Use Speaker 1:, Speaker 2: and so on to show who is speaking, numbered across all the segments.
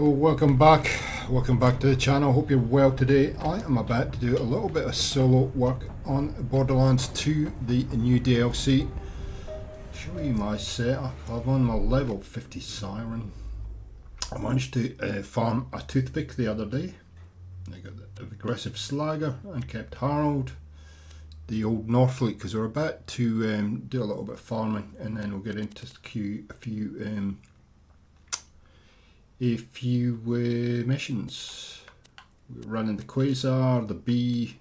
Speaker 1: Oh, welcome back to the channel. Hope you're well today. I am about to do a little bit of solo work on Borderlands 2, the new DLC. Show you my setup. I'm on my level 50 Siren. I managed to farm a toothpick the other day. I got the aggressive Slagger and kept Harold, the old Northfleet, because we're about to do a little bit of farming, and then we'll get into a few missions. We're running the Quasar, the Bee,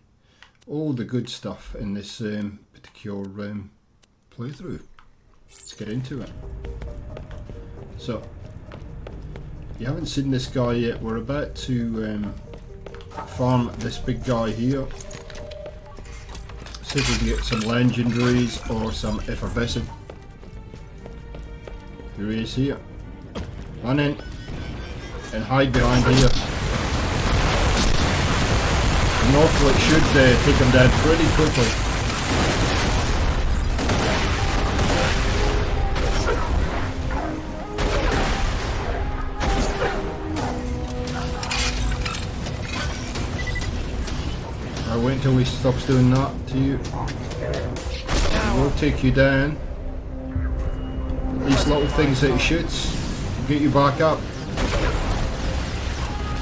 Speaker 1: all the good stuff in this particular playthrough. Let's get into it. So, if you haven't seen this guy yet, we're about to farm this big guy here. See if we can get some legendaries or some effervescent. Here he is here. Run in and hide behind here. The Northfleet should take him down pretty quickly. I'll wait until he stops doing that to you. We'll take you down. these little things that he shoots to get you back up.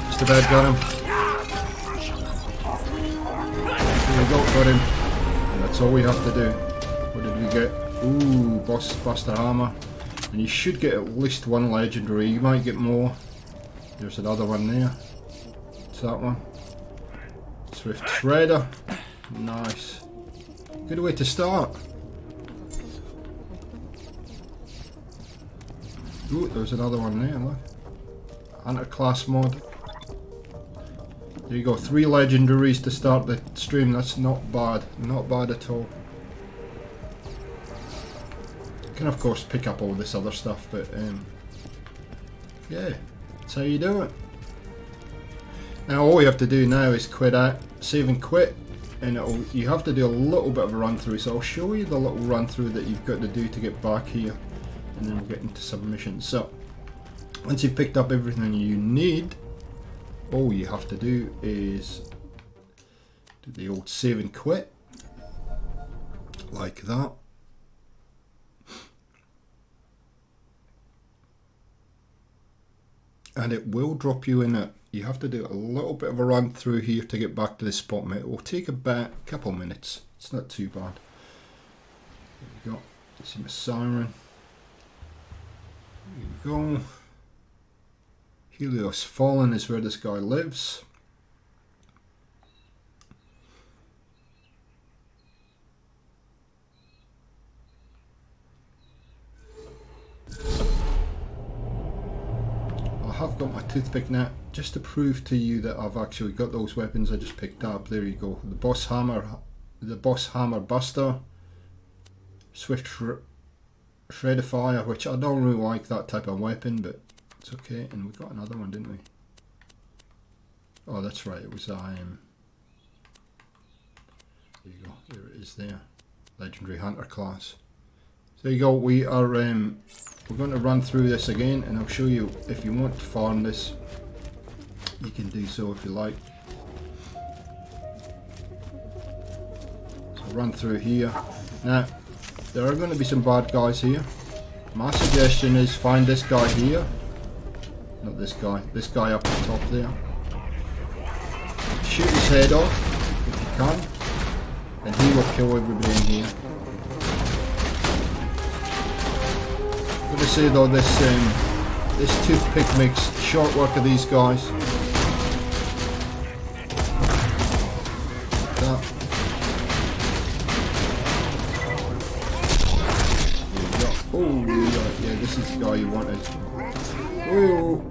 Speaker 1: Just about got him. There we go, got him. And that's all we have to do. What did we get? Ooh, Boss Buster Hammer. And you should get at least one legendary. You might get more. There's another one there. What's that one? Swift Shredder. Nice. Good way to start. Ooh, there's another one there, look. Hunter-class mod. There you go, 3 legendaries to start the stream. That's not bad. Not bad at all. You can of course pick up all this other stuff, but yeah, that's how you do it. Now all you have to do now is quit out, save and quit, and you have to do a little bit of a run through. So I'll show you the little run through that you've got to do to get back here, and then we'll get into submissions. So once you've picked up everything you need, all you have to do is do the old save and quit, like that. And it will drop you in it. You have to do a little bit of a run through here to get back to this spot, mate. It will take about a couple of minutes. It's not too bad. There we go. Let's see my Siren. There we go. Helios Fallen is where this guy lives. I have got my toothpick now, just to prove to you that I've actually got those weapons I just picked up. There you go. The Boss Hammer Buster, Swift Shreddifier, which I don't really like that type of weapon, but it's okay. And we got another one, didn't we? Oh, that's right. It was there you go. There it is. There, Legendary Hunter class. So there you go. We are. We're going to run through this again, and I'll show you if you want to farm this. You can do so if you like. So run through here. Now, there are going to be some bad guys here. My suggestion is find this guy here. Not this guy up the top there. Shoot his head off if you can, and he will kill everybody in here. I'm going to say though, this toothpick makes short work of these guys. That. Oh, yeah, this is the guy you wanted. Oh.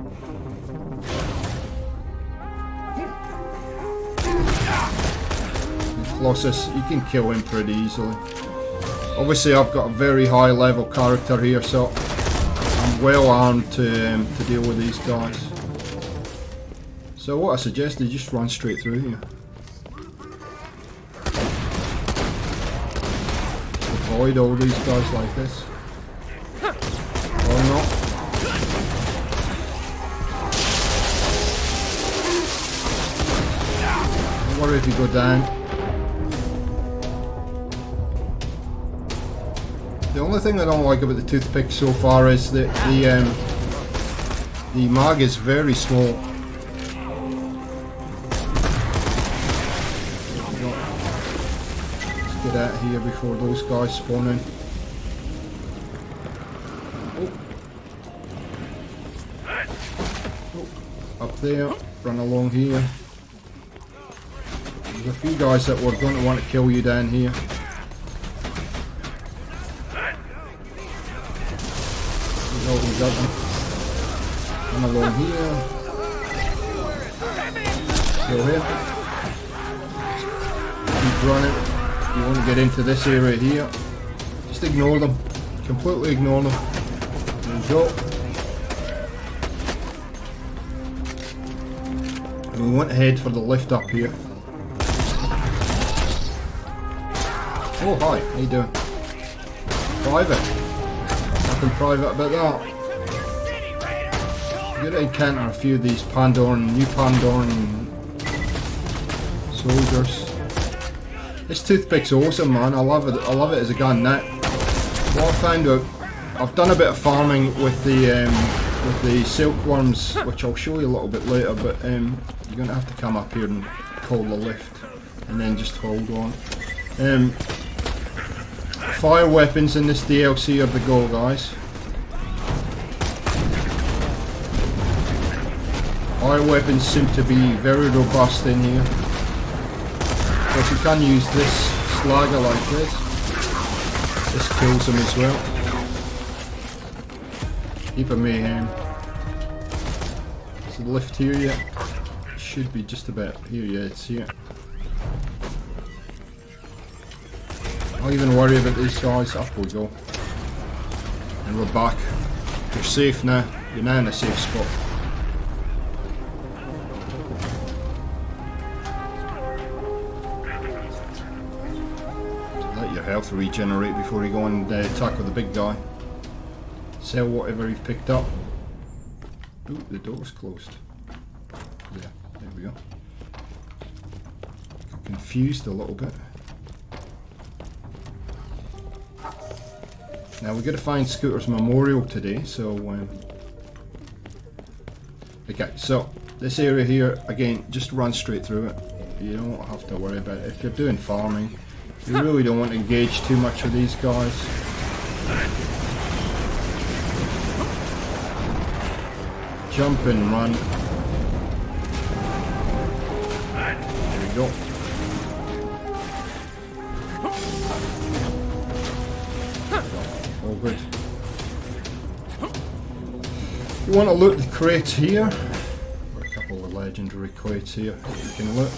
Speaker 1: Colossus, you can kill him pretty easily. Obviously I've got a very high level character here, so I'm well armed to deal with these guys. So what I suggest is just run straight through here. Avoid all these guys like this. Or not. Don't worry if you go down. The only thing I don't like about the toothpick so far is that the mag is very small. Let's get out of here before those guys spawn in. Oh, up there, run along here. There's a few guys that were going to want to kill you down here. We got them. Come along here. Kill him. Keep running. You want to get into this area here. Just ignore them. Completely ignore them. There you go. And we want to head for the lift up here. Oh hi, how you doing? Private. Nothing private about that. You're going to encounter a few of these new Pandoran soldiers. This toothpick's awesome, man. I love it as a gun. Now, what I found out I've done a bit of farming with the silkworms, which I'll show you a little bit later, but you're going to have to come up here and call the lift, and then just hold on. Fire weapons in this DLC are the goal, guys. Fire weapons seem to be very robust in here. But you can use this slagger like this. This kills them as well. Heap of mayhem. Is the lift here yet? It should be just about here, yeah, it's here. Don't even worry about these guys, up we go. And we're back. You're safe now. You're now in a safe spot. So let your health regenerate before you go and attack with the big guy. Sell whatever you've picked up. Ooh, the door's closed. There we go. I'm confused a little bit. Now we're going to find Scooter's memorial today, so okay, so this area here, again, just run straight through it. You don't have to worry about it. If you're doing farming, you really don't want to engage too much with these guys. Jump and run. There we go. All good. You want to loot the crates here. A couple of legendary crates here that you can loot.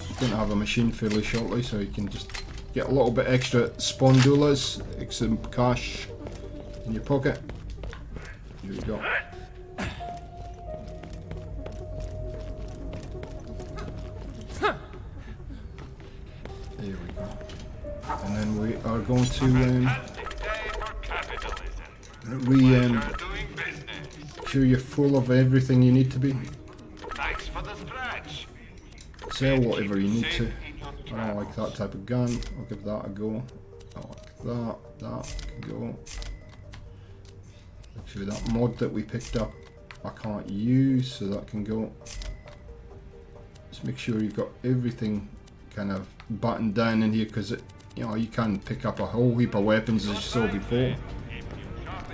Speaker 1: You're going to have a machine fairly shortly, so you can just get a little bit extra spondulas, some cash in your pocket. Here we go. There we go. And then we are going to sure you're full of everything you need to be. Sell whatever you need to. I don't like that type of gun. I'll give that a go. I like that. That can go. Actually, that mod that we picked up, I can't use, so that can go. Just make sure you've got everything kind of buttoned down in here, because you can pick up a whole heap of weapons as you saw before.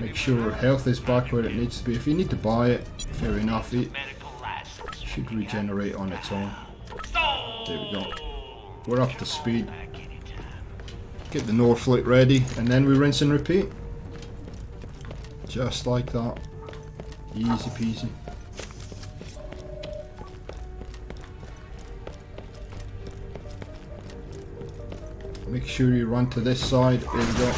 Speaker 1: Make sure health is back where it needs to be. If you need to buy it, fair enough. It should regenerate on its own. There we go. We're up to speed. Get the Northfleet ready, and then we rinse and repeat. Just like that. Easy peasy. Make sure you run to this side. There we go.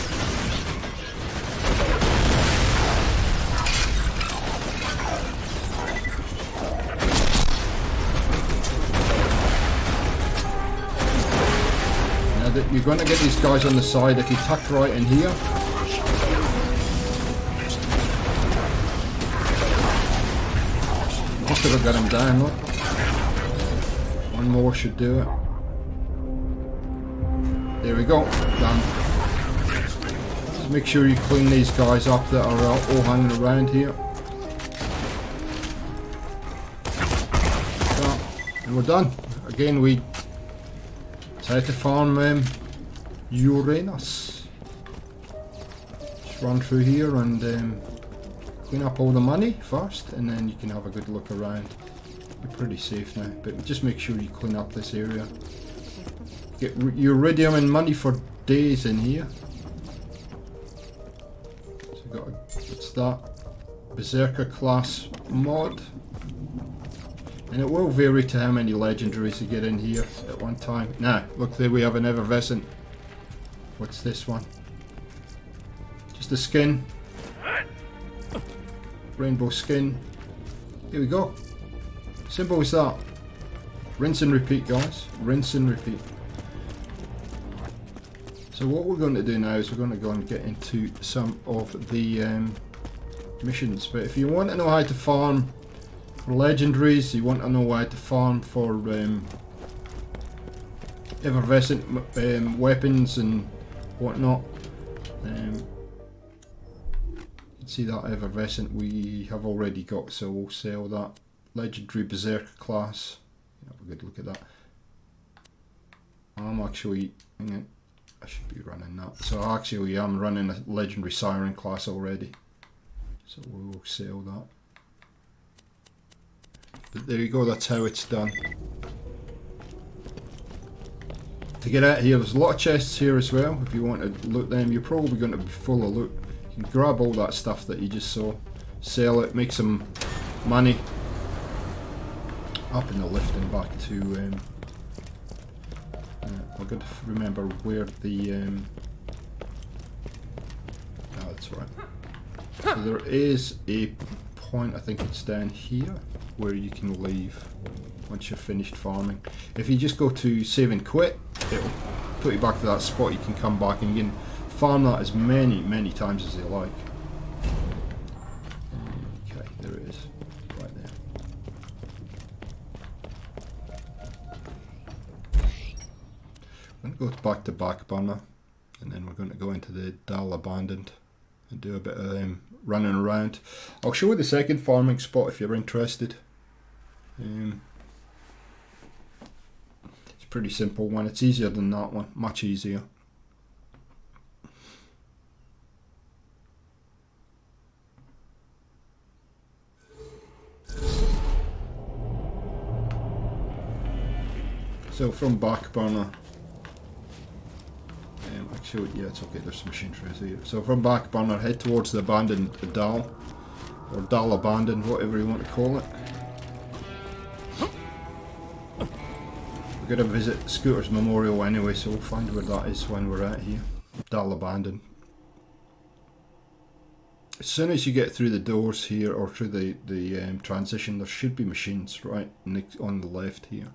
Speaker 1: Now that you're going to get these guys on the side, if you tuck right in here. Most of it got him down, look. One more should do it. There we go, done. Just make sure you clean these guys up that are all hanging around here. So, and we're done. Again, we try to farm Uranus. Just run through here and clean up all the money first, and then you can have a good look around. You're pretty safe now, but just make sure you clean up this area. Get iridium and money for days in here. So we've got what's that? Berserker class mod. And it will vary to how many legendaries you get in here at one time. Now, look there, we have an effervescent. What's this one? Just a skin. Rainbow skin. Here we go. Simple as that. Rinse and repeat, guys. Rinse and repeat. So what we're going to do now is we're going to go and get into some of the missions. But if you want to know how to farm for legendaries, you want to know how to farm for effervescent weapons and whatnot, can see that effervescent we have already got, so we'll sell that. Legendary Berserker class. Have a good look at that. I'm actually, hang on, I should be running that. So actually I'm running a Legendary Siren class already. So we'll sell that. But there you go, that's how it's done. To get out here, there's a lot of chests here as well. If you want to loot them, you're probably going to be full of loot. You can grab all that stuff that you just saw, sell it, make some money. Up in the lift and back to... I've got to remember where the... oh, that's right. So there is a point, I think it's down here, where you can leave once you're finished farming. If you just go to save and quit, it'll put you back to that spot. You can come back and you can farm that as many times as you like. Okay, there it is, right there. I'm going to go back to Back Burner, and then we're going to go into the Dull Abandoned and do a bit of running around. I'll show you the second farming spot if you're interested. It's a pretty simple one. It's easier than that one, much easier. So from Back Burner, actually, yeah, it's okay, there's some machine trays here. So from Back Burner, head towards the abandoned Dull, or Dull Abandoned, whatever you want to call it. We're going to visit Scooter's Memorial anyway, so we'll find where that is when we're out here. Dull Abandoned. As soon as you get through the doors here, or through the transition, there should be machines right on the left here.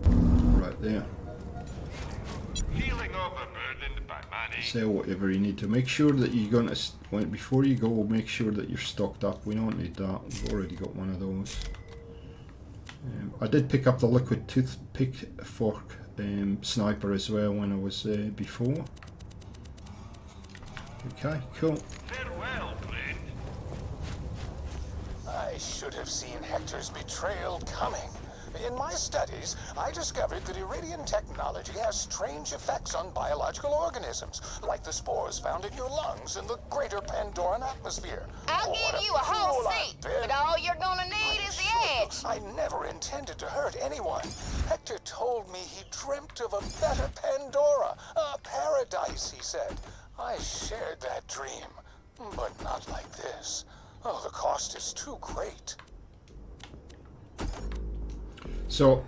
Speaker 1: Right there. Sell whatever you need to. Make sure that you're going to, before you go, make sure that you're stocked up. We don't need that. We've already got one of those. I did pick up the liquid toothpick fork sniper as well when I was before. Okay, cool.
Speaker 2: Farewell, friend. I should have seen Hector's betrayal coming. In my studies, I discovered that Iridian technology has strange effects on biological organisms, like the spores found in your lungs in the greater Pandoran atmosphere.
Speaker 3: I'll give you a whole seat, but all you're gonna need is the edge.
Speaker 2: I never intended to hurt anyone. Hector told me he dreamt of a better Pandora, a paradise, he said. I shared that dream, but not like this. Oh, the cost is too great.
Speaker 1: So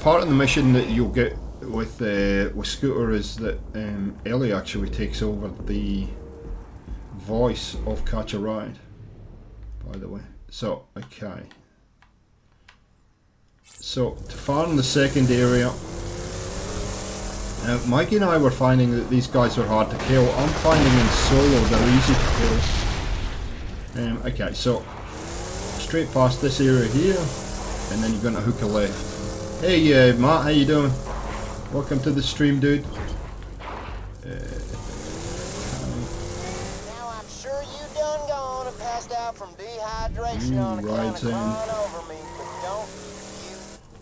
Speaker 1: part of the mission that you'll get with Scooter is that Ellie actually takes over the voice of Catch a Ride, by the way. So okay, so to farm the second area, Mikey and I were finding that these guys were hard to kill. I'm finding in solo they're easy to kill. Okay, so straight past this area here, and then you're going to hook a left. Hey Matt, how you doing? Welcome to the stream, dude.
Speaker 3: Now I'm sure you done gone and passed out from dehydration on account of crying over me, but don't you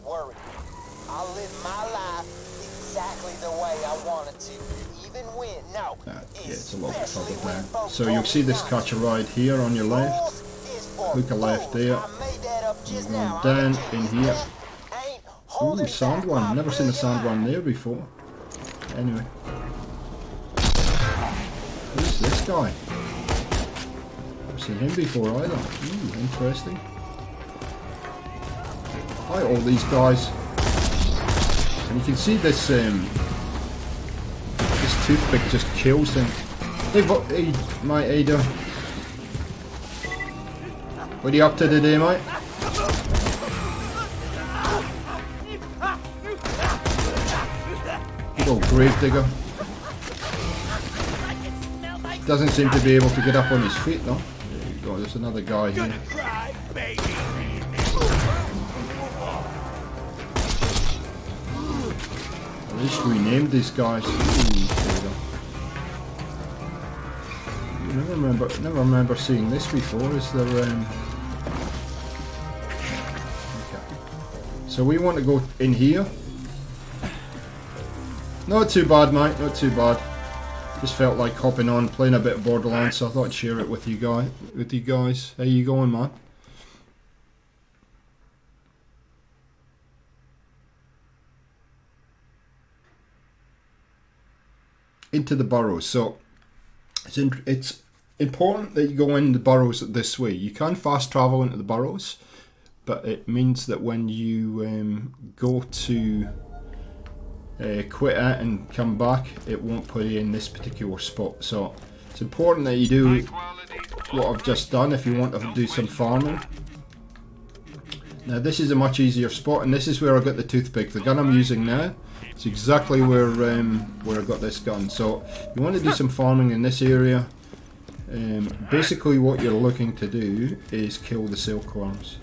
Speaker 3: worry. I'll live my life exactly the way I want it to, even when,
Speaker 1: yeah, it's a lot further down. So you'll see this Catch a Ride here on your left. Hook a left there. Going down in here. Ooh, sand one. Never seen a sand one there before. Anyway. Who's this guy? Never seen him before either. Ooh, interesting. Fight all these guys. And you can see this this toothpick just kills them. Hey, mate, how you doing? What are you up to today, mate? Good old grave digger. Doesn't seem to be able to get up on his feet though. There you Oh, there's another guy here.
Speaker 4: Cry, baby.
Speaker 1: At least renamed these guys. Never remember seeing this before. Is there? Okay. So we want to go in here. Not too bad, mate. Not too bad. Just felt like hopping on, playing a bit of Borderlands, so I thought I'd share it with you guys. How you going, man? Into the burrows. So it's important that you go in the burrows this way. You can fast travel into the burrows, but it means that when you go to quit it and come back, it won't put you in this particular spot. So it's important that you do what I've just done if you want to do some farming. Now this is a much easier spot, and this is where I got the toothpick. The gun I'm using now, it's exactly where I got this gun. So you want to do some farming in this area. Basically what you're looking to do is kill the silkworms.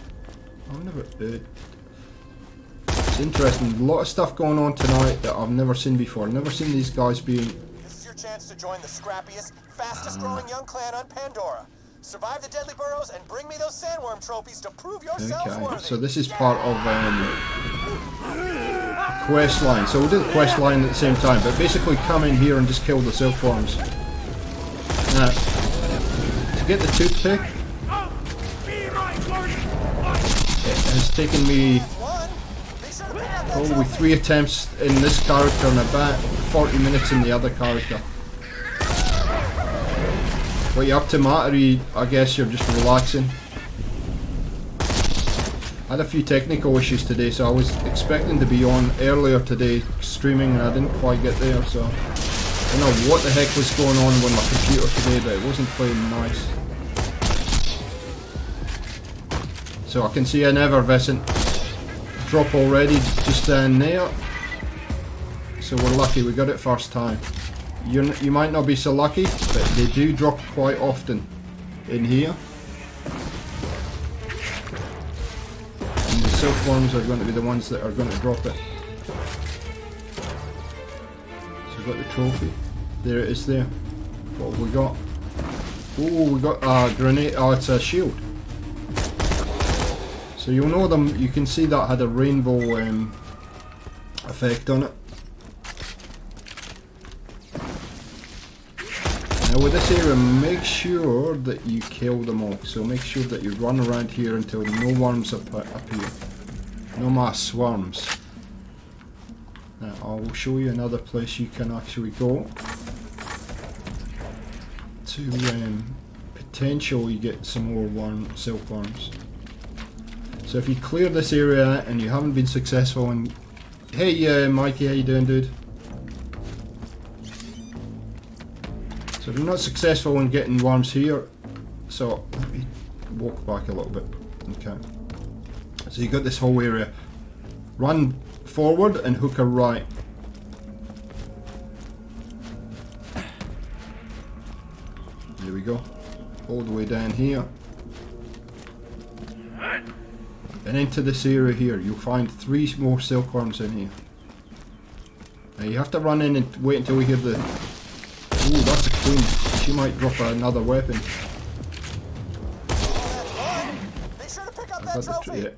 Speaker 1: It's interesting, a lot of stuff going on tonight that I've never seen before. I've never seen these guys being...
Speaker 3: This is your chance to join the scrappiest, fastest growing young clan on Pandora. Survive the deadly burrows and bring me those sandworm trophies to prove yourselves
Speaker 1: Okay,
Speaker 3: worthy.
Speaker 1: so this is part of quest line. So we'll do the quest line at the same time, but basically come in here and just kill the silkworms. Now, to get the toothpick, it has taken me probably 3 attempts in this character and about 40 minutes in the other character. What you up to, Matt? I guess you're just relaxing. I had a few technical issues today, so I was expecting to be on earlier today streaming and I didn't quite get there, so I don't know what the heck was going on with my computer today, but it wasn't playing nice. So I can see an effervescent drop already just down there. So we're lucky, we got it first time. You might not be so lucky, but they do drop quite often in here. And the silkworms are going to be the ones that are going to drop it. So we've got the trophy. There it is there. What have we got? Oh, we got a grenade. Oh, it's a shield. So you'll know them. You can see that had a rainbow effect on it. Now with this area, make sure that you kill them all. So make sure that you run around here until no worms appear. No more swarms. Now I will show you another place you can actually go to potentially get some more silkworms. So if you clear this area and you haven't been successful in... Hey Mikey, how you doing, dude? So if you're not successful in getting worms here, so let me walk back a little bit. Okay. So you got this whole area. Run forward and hook a right. There we go. All the way down here. And into this area here, you'll find 3 more silkworms in here. Now you have to run in and wait until we hear the... Ooh, that's a queen. She might drop another weapon.
Speaker 3: Be sure to pick up that trophy.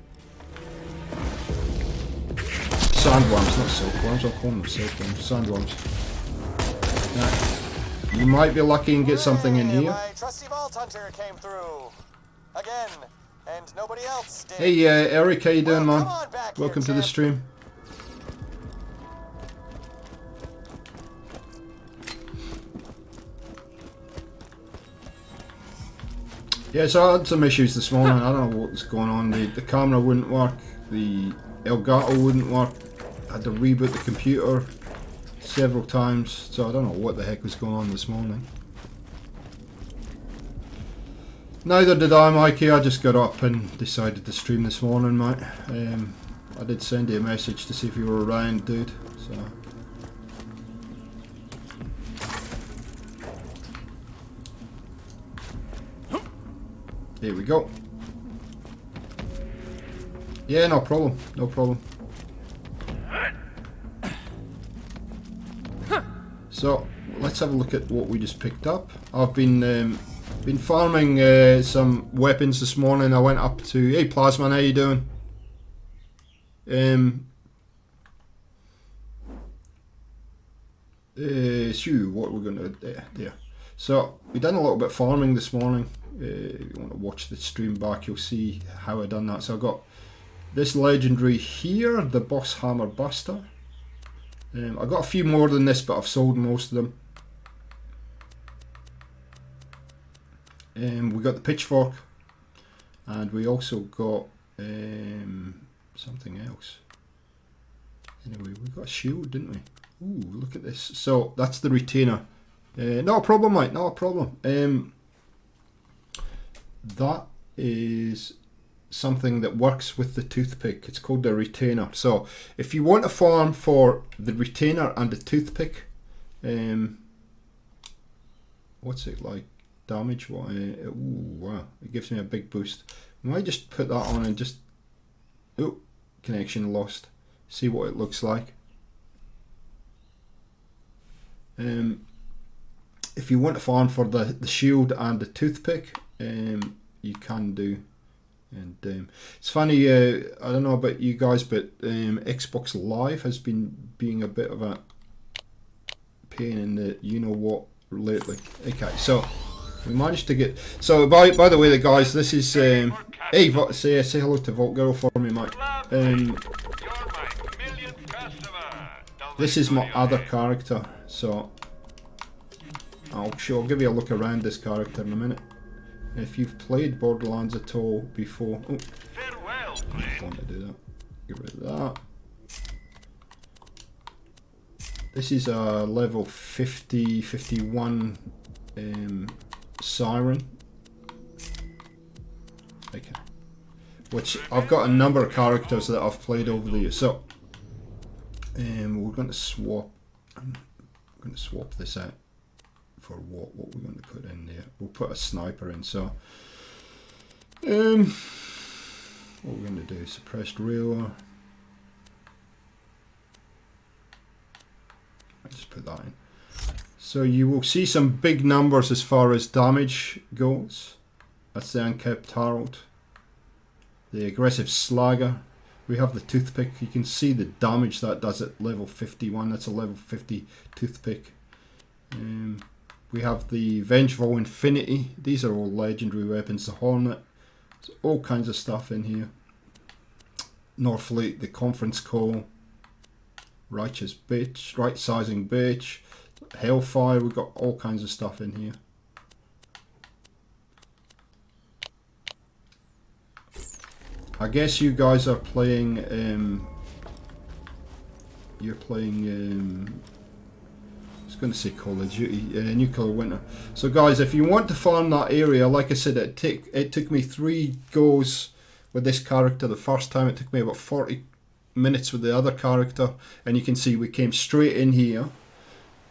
Speaker 1: Sandworms, not silkworms. I'll call them silkworms. Sandworms. Now, you might be lucky and get something in here.
Speaker 3: My trusty vault hunter came through again, and nobody else did.
Speaker 1: Hey, Eric, how you doing, man? Welcome to the
Speaker 3: champ.
Speaker 1: stream. Yeah, so I had some issues this morning. I don't know what was going on. The camera wouldn't work. The Elgato wouldn't work. I had to reboot the computer several times. So I don't know what the heck was going on this morning. Neither did I, Mikey. I just got up and decided to stream this morning, mate. I did send you a message to see if you were around, dude. So. There we go. Yeah, no problem. No problem. So let's have a look at what we just picked up. I've been farming some weapons this morning. I went up to, hey Plasman, how you doing? What we're gonna do there. So we done a little bit of farming this morning. If you want to watch the stream back, you'll see how I done that. So I got this legendary here, the Boss Hammer Buster. I got a few more than this, but I've sold most of them. We got the pitchfork, and we also got something else. Anyway, we got a shield, didn't we? Ooh, look at this. So that's the retainer. Not a problem, mate. Not a problem. That is something that works with the toothpick. It's called the retainer. So if you want to farm for the retainer and the toothpick, what's it like? Damage? What? Ooh, wow! It gives me a big boost. I might just put that on and just. Oh, connection lost. See what it looks like. If you want to farm for the shield and the toothpick, you can do. And it's funny, I don't know about you guys, but Xbox Live has been being a bit of a pain in the you-know-what lately. Okay, so we managed to get... So, by the way, the guys, this is... hey, say hello to Vault Girl for me, mate. This is my other character, so... I'll give you a look around this character in a minute. If you've played Borderlands at all before... Oh, I don't want to do that. Get rid of that. This is a level 50, 51 Siren. Okay. Which I've got a number of characters that I've played over the years. So, we're going to swap... I'm going to swap this out. For what we're going to put in there. We'll put a sniper in. So what we're going to do, suppressed rail. I'll just put that in. So you will see some big numbers as far as damage goes. That's the Unkept Herald. The aggressive Slagger. We have the toothpick. You can see the damage that does at level 51. That's a level 50 toothpick. We have the Vengeful Infinity. These are all legendary weapons. The Hornet. There's all kinds of stuff in here. Northfleet, the Conference Call. Righteous Bitch. Right Sizing Bitch. Hellfire. We've got all kinds of stuff in here. I guess you guys are playing... you're playing... I was going to say Call of Duty, Nuclear Winter. So guys, if you want to farm that area, like I said, it took me 3 goes with this character. The first time it took me about 40 minutes with the other character, and you can see we came straight in here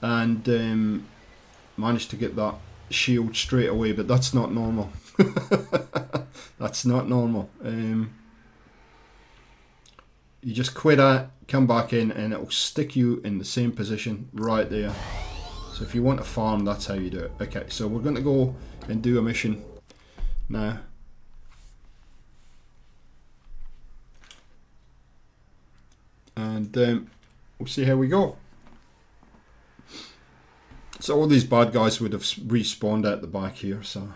Speaker 1: and managed to get that shield straight away, but that's not normal. That's not normal. You just quit it, come back in, and it will stick you in the same position right there. So if you want to farm, that's how you do it. Okay, so we're going to go and do a mission now. And we'll see how we go. So all these bad guys would have respawned at the back here, so...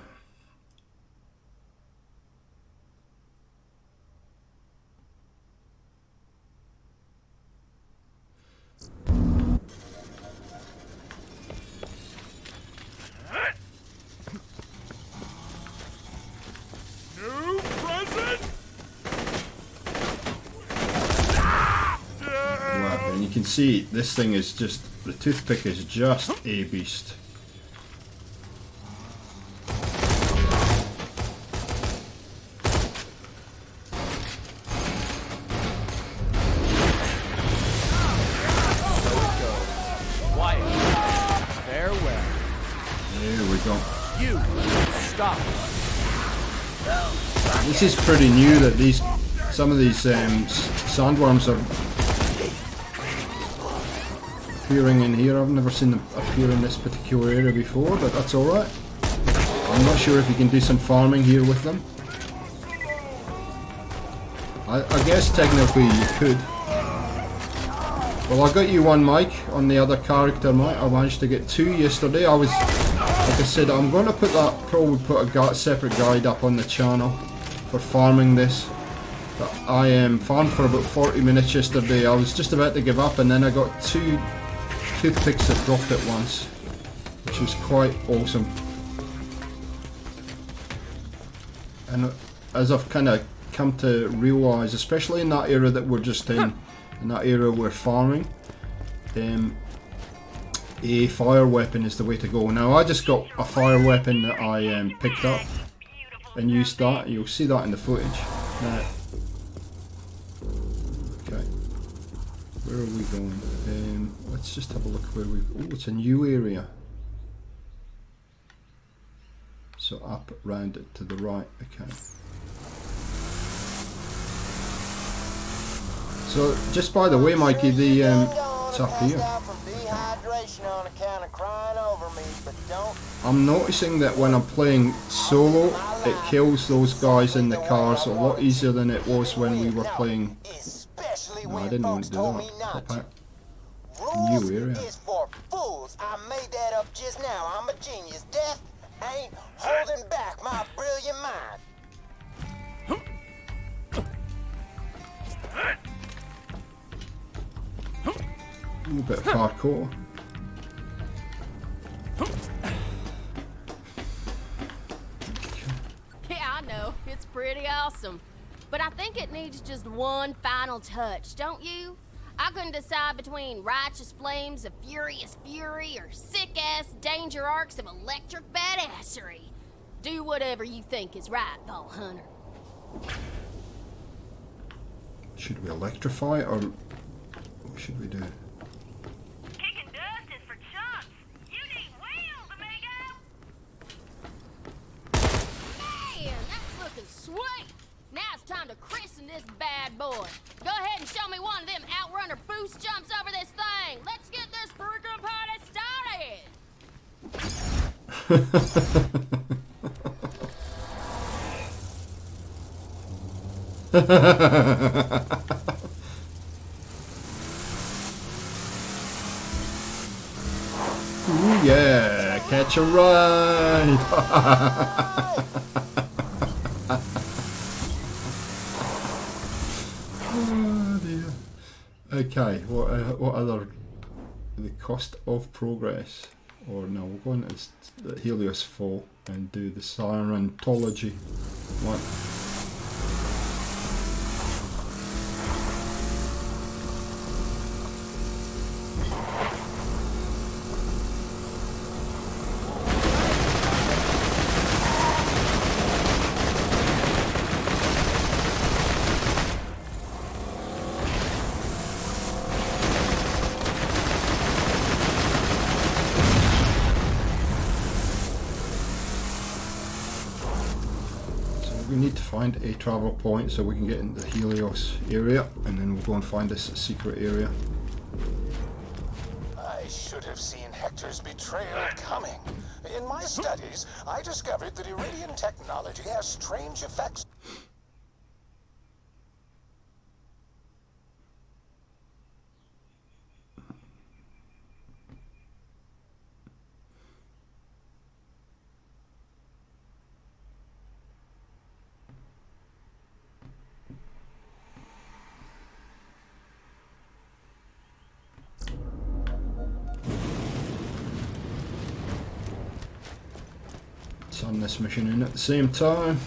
Speaker 1: See, this thing is just, the toothpick is just a beast.
Speaker 3: Farewell.
Speaker 1: There we go.
Speaker 3: You stop.
Speaker 1: This is pretty new that some of these sandworms are appearing in here. I've never seen them appear in this particular area before, but that's alright. I'm not sure if you can do some farming here with them. I guess technically you could. Well, I got you one mic on the other character, Mike. I managed to get 2 yesterday. I was, like I said, I'm going to probably put a separate guide up on the channel for farming this. But I farmed for about 40 minutes yesterday. I was just about to give up, and then I got 2 toothpicks that dropped at once, which was quite awesome. And as I've kind of come to realise, especially in that area that we're just in that area we're farming, a fire weapon is the way to go. Now I just got a fire weapon that I picked up and used that. You'll see that in the footage. Now, okay, where are we going? Let's just have a look where we. Oh, it's a new area. So up, round it to the right. Okay. So, just by the way, Mikey, it's up here. I'm noticing that when I'm playing solo, it kills those guys in the cars a lot easier than it was when we were playing. No, I didn't want to do that. Pop out. New area.
Speaker 3: I made that up just now. I'm a genius. Death ain't holding back my brilliant mind.
Speaker 1: A little bit of parkour.
Speaker 4: Yeah, I know. It's pretty awesome. But I think it needs just one final touch, don't you? I couldn't decide between righteous flames of furious fury or sick-ass danger arcs of electric badassery. Do whatever you think is right, Paul Hunter.
Speaker 1: Should we electrify or what should we do?
Speaker 4: Kicking dust is for chumps. You need wheels, amigo. Man, that's looking sweet. Now it's time to christen this bad boy. Go ahead and show me one of them outrunner boost jumps over this thing. Let's get this freaking party started. Ooh, yeah, catch a ride. Oh dear. Okay, what other? The cost of progress, or no? We're going to Helios Fall and do the Sirentology. What? We need to find a travel point so we can get into the Helios area, and then we'll go and find this secret area.
Speaker 2: I should have seen Hector's betrayal coming. In my studies, I discovered that Iridian technology has strange effects.
Speaker 1: On this mission in at the same time.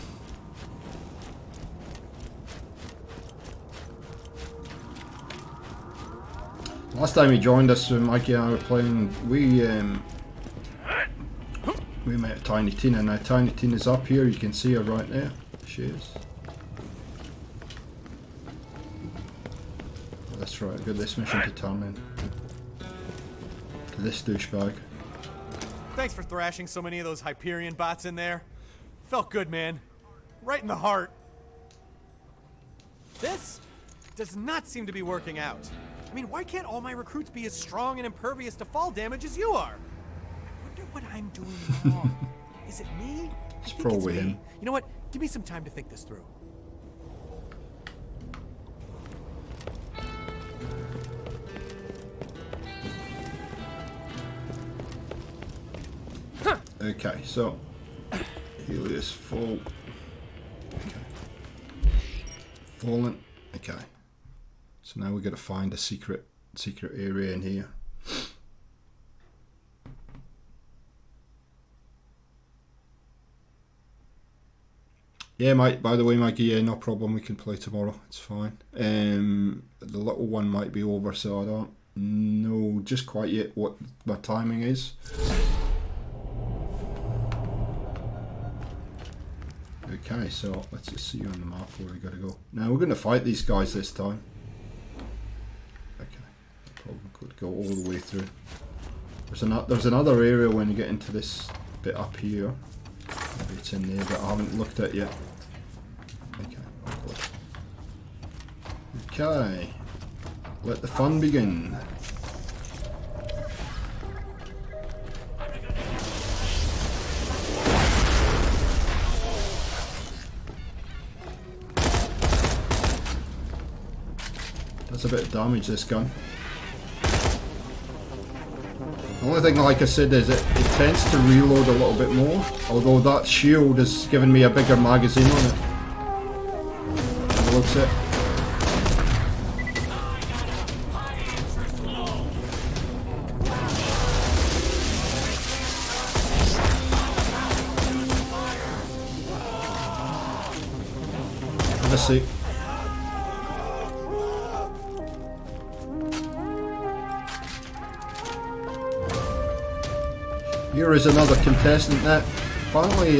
Speaker 1: Last time he joined us, Mikey and I were playing, we met Tiny Tina. Now Tiny Tina's up here, you can see her right there. She is. That's right, I got this mission to turn in. To this douchebag.
Speaker 5: Thanks for thrashing so many of those Hyperion bots in there. Felt good, man. Right in the heart. This does not seem to be working out. I mean, why can't all my recruits be as strong and impervious to fall damage as you are? I wonder what I'm doing wrong. Is it me? I think it's
Speaker 1: probably
Speaker 5: me.
Speaker 1: him.
Speaker 5: You know what? Give me some time to think this through.
Speaker 1: Okay, so Helios fall. Okay. Fallen. Okay. So now we got to find a secret area in here. Yeah, Mike. By the way, Mikey. Yeah, no problem. We can play tomorrow. It's fine. The little one might be over, so I don't know just quite yet what my timing is. Okay, so let's just see on the map where we gotta go. Now we're gonna fight these guys this time. Okay, no problem. Could go all the way through. There's another area when you get into this bit up here. Maybe it's in there, but I haven't looked at it yet. Okay, good. Okay, let the fun begin. That's a bit of damage, this gun. The only thing, like I said, is it tends to reload a little bit more, although that shield has given me a bigger magazine on it. It looks it. Let's see. Here is another contestant that finally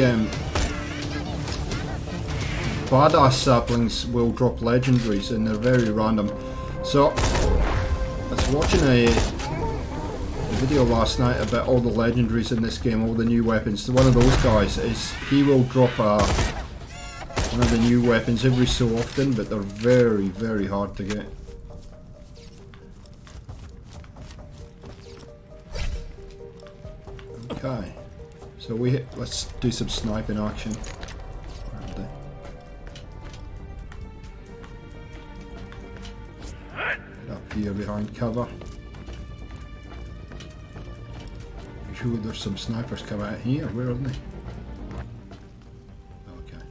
Speaker 1: badass saplings will drop legendaries and they're very random. So I was watching a video last night about all the legendaries in this game, all the new weapons. One of those guys is he will drop one of the new weapons every so often, but they're very, very hard to get. Okay, so let's do some sniping action. Get up here behind cover. I'm sure there's some snipers come out here. Where are they? Okay.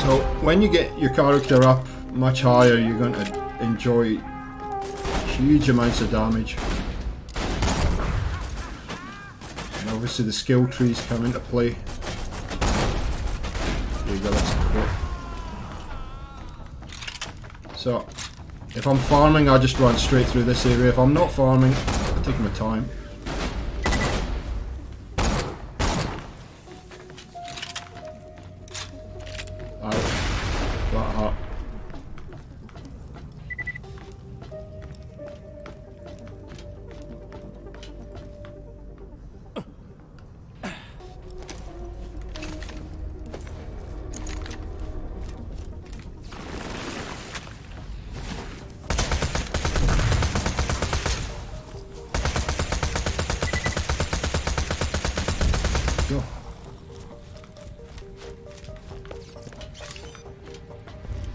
Speaker 1: So when you get your character up much higher, you're going to enjoy huge amounts of damage. And obviously the skill trees come into play. There you go, that's cool. So if I'm farming, I just run straight through this area. If I'm not farming, I take my time.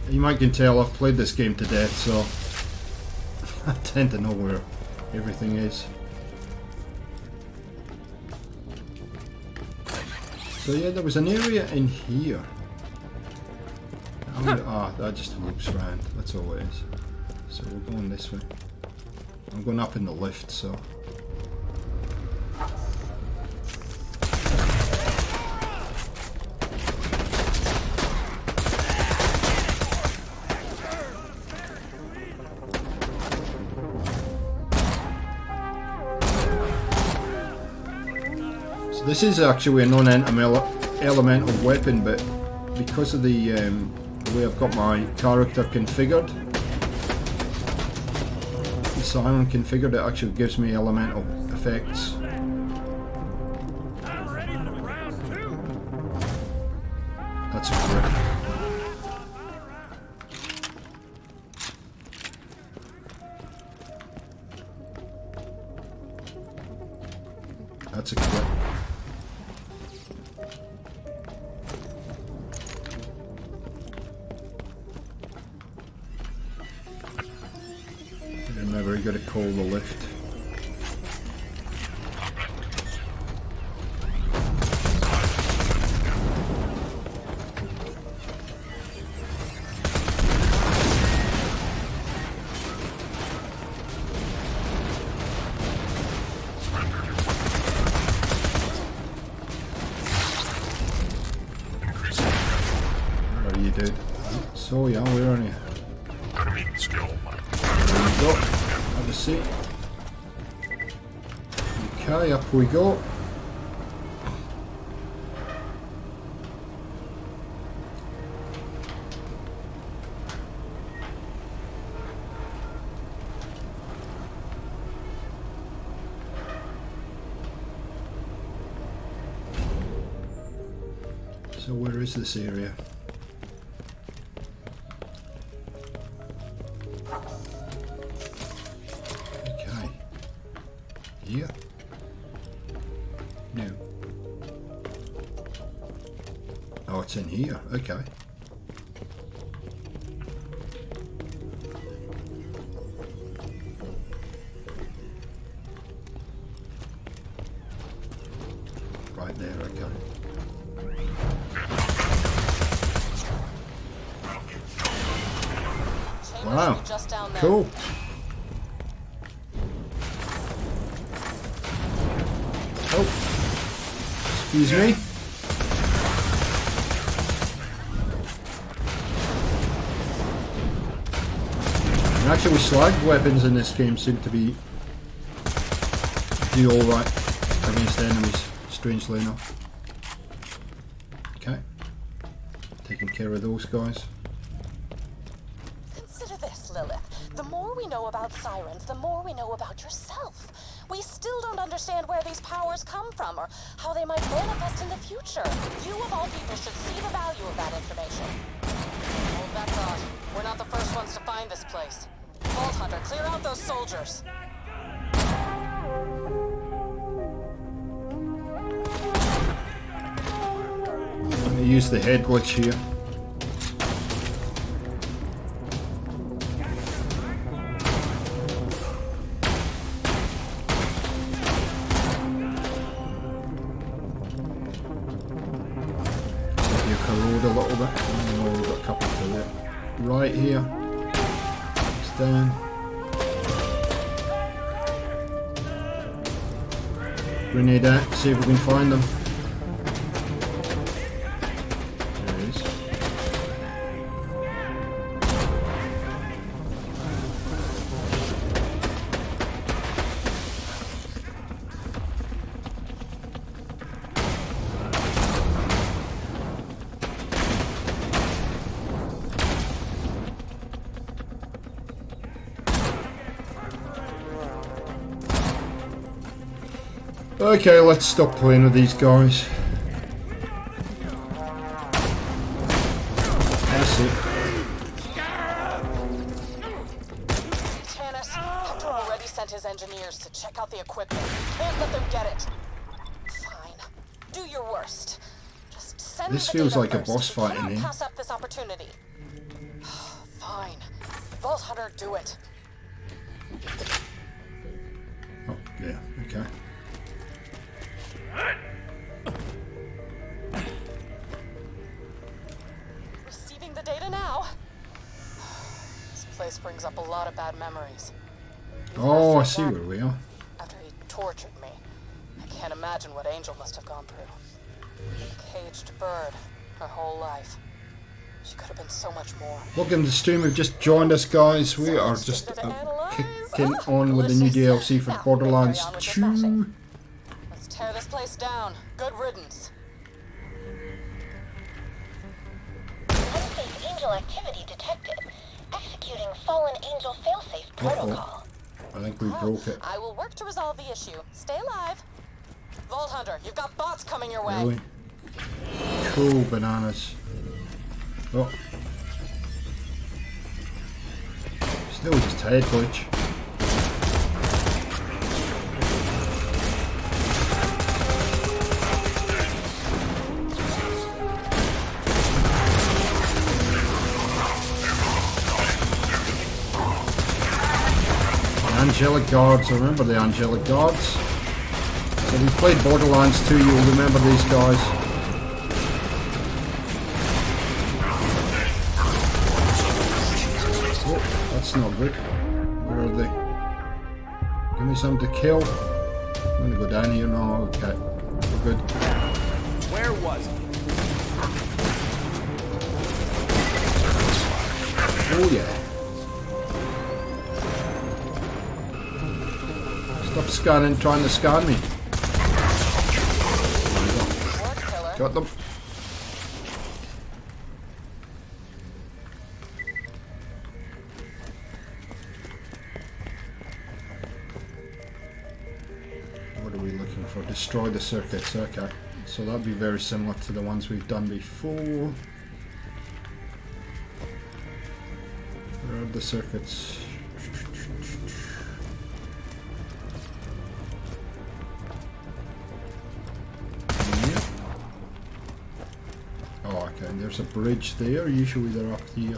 Speaker 1: You might can tell I've played this game to death, so I tend to know where everything is. So yeah, there was an area in here. That just loops round. That's all it is. So we're going this way. I'm going up in the lift, so. This is actually a non-elemental weapon, but because of the way I've got my character configured, the Siren configured, it actually gives me elemental effects. That's a crit. That's a crit. I'm never going to call the lift. So yeah, where are you?
Speaker 6: Enemy skill.
Speaker 1: There we go. Have a seat. Okay, up we go. So where is this area? Here? No. Oh, it's in here. Okay. Right there, okay. Wow. Cool. Oh, excuse me. And actually, slag weapons in this game seem to be do all right against enemies, strangely enough. Okay, taking care of those guys.
Speaker 7: Consider this, Lilith. The more we know about sirens, the more we know about yourself. We still don't understand where these powers come from or how they might manifest in the future. You of all people should see the value of that information.
Speaker 3: Hold that thought. We're not the first ones to find this place. Vault Hunter, clear out those soldiers.
Speaker 1: I'm going to use the head glitch here. A little bit. Oh, we've got a couple to there. Right here. It's down. Grenade out, see if we can find them. There it is. Okay, let's stop playing with these guys. That's it.
Speaker 3: Tannis, Hector already sent his engineers to check out the equipment. Can't let them get it. Fine. Do your worst. Just send
Speaker 1: This
Speaker 3: the
Speaker 1: feels
Speaker 3: data
Speaker 1: like a
Speaker 3: first.
Speaker 1: boss fight in
Speaker 3: Cannot
Speaker 1: here.
Speaker 3: pass up this opportunity. Fine. Vault Hunter, do it.
Speaker 1: Oh, yeah, okay.
Speaker 3: Receiving the data now. This place brings up a lot of bad memories.
Speaker 1: Oh, I see where we are.
Speaker 3: After he tortured me, I can't imagine what Angel must have gone through. A caged bird, her whole life. She could have been so much more.
Speaker 1: Welcome to the stream. We've just joined us, guys. We are just kicking on with the new DLC for Borderlands 2.
Speaker 3: Let's tear this place down. Good riddance.
Speaker 7: unusual activity detected. Executing fallen angel failsafe protocol.
Speaker 1: I think we broke it.
Speaker 7: I will work to resolve the issue. Stay alive. Vault Hunter, you've got bots coming your way.
Speaker 1: Really? Cool bananas. Oh. Still just head glitch. Angelic Guards, I remember the Angelic Guards. So if you played Borderlands 2, you'll remember these guys. Oh, that's not good. Where are they? Give me something to kill. I'm gonna go down here now. Okay, we're good.
Speaker 5: Where was he?
Speaker 1: Oh yeah. Stop scanning, trying to scan me. Got them. What are we looking for? Destroy the circuits. Okay. So that'd be very similar to the ones we've done before. Where are the circuits? Okay, and there's a bridge there. Usually they're up here.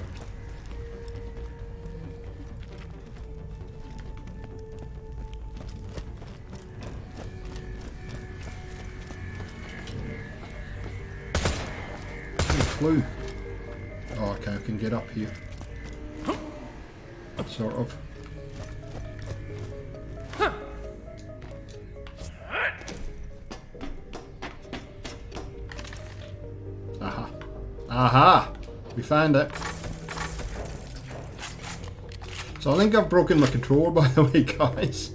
Speaker 1: No clue. Oh, okay, I can get up here. Sort of. Aha. Aha! We found it. So I think I've broken my controller, by the way, guys.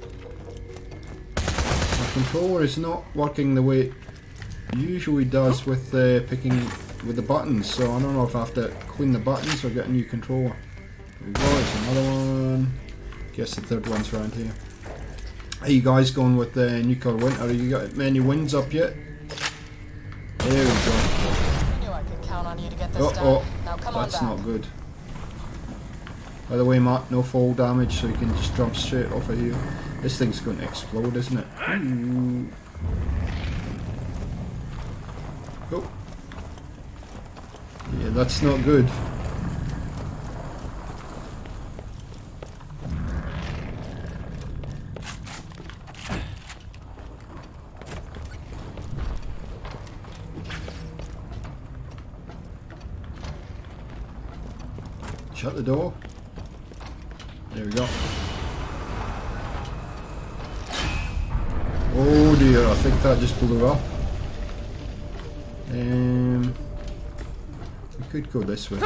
Speaker 1: My controller is not working the way it usually does with picking with the buttons, so I don't know if I have to clean the buttons or get a new controller. There we go, it's another one. Guess the third one's around here. How you guys going with the Nuclear Winter? Have you got many wins up yet? There we go.
Speaker 7: On you to get this done. Now come
Speaker 1: that's
Speaker 7: on back.
Speaker 1: Not good. By the way, Matt, no fall damage, so you can just jump straight off of here. This thing's going to explode, isn't it? Ooh. Oh. Yeah, that's not good. Shut the door. There we go. Oh dear, I think that just blew up. We could go this way.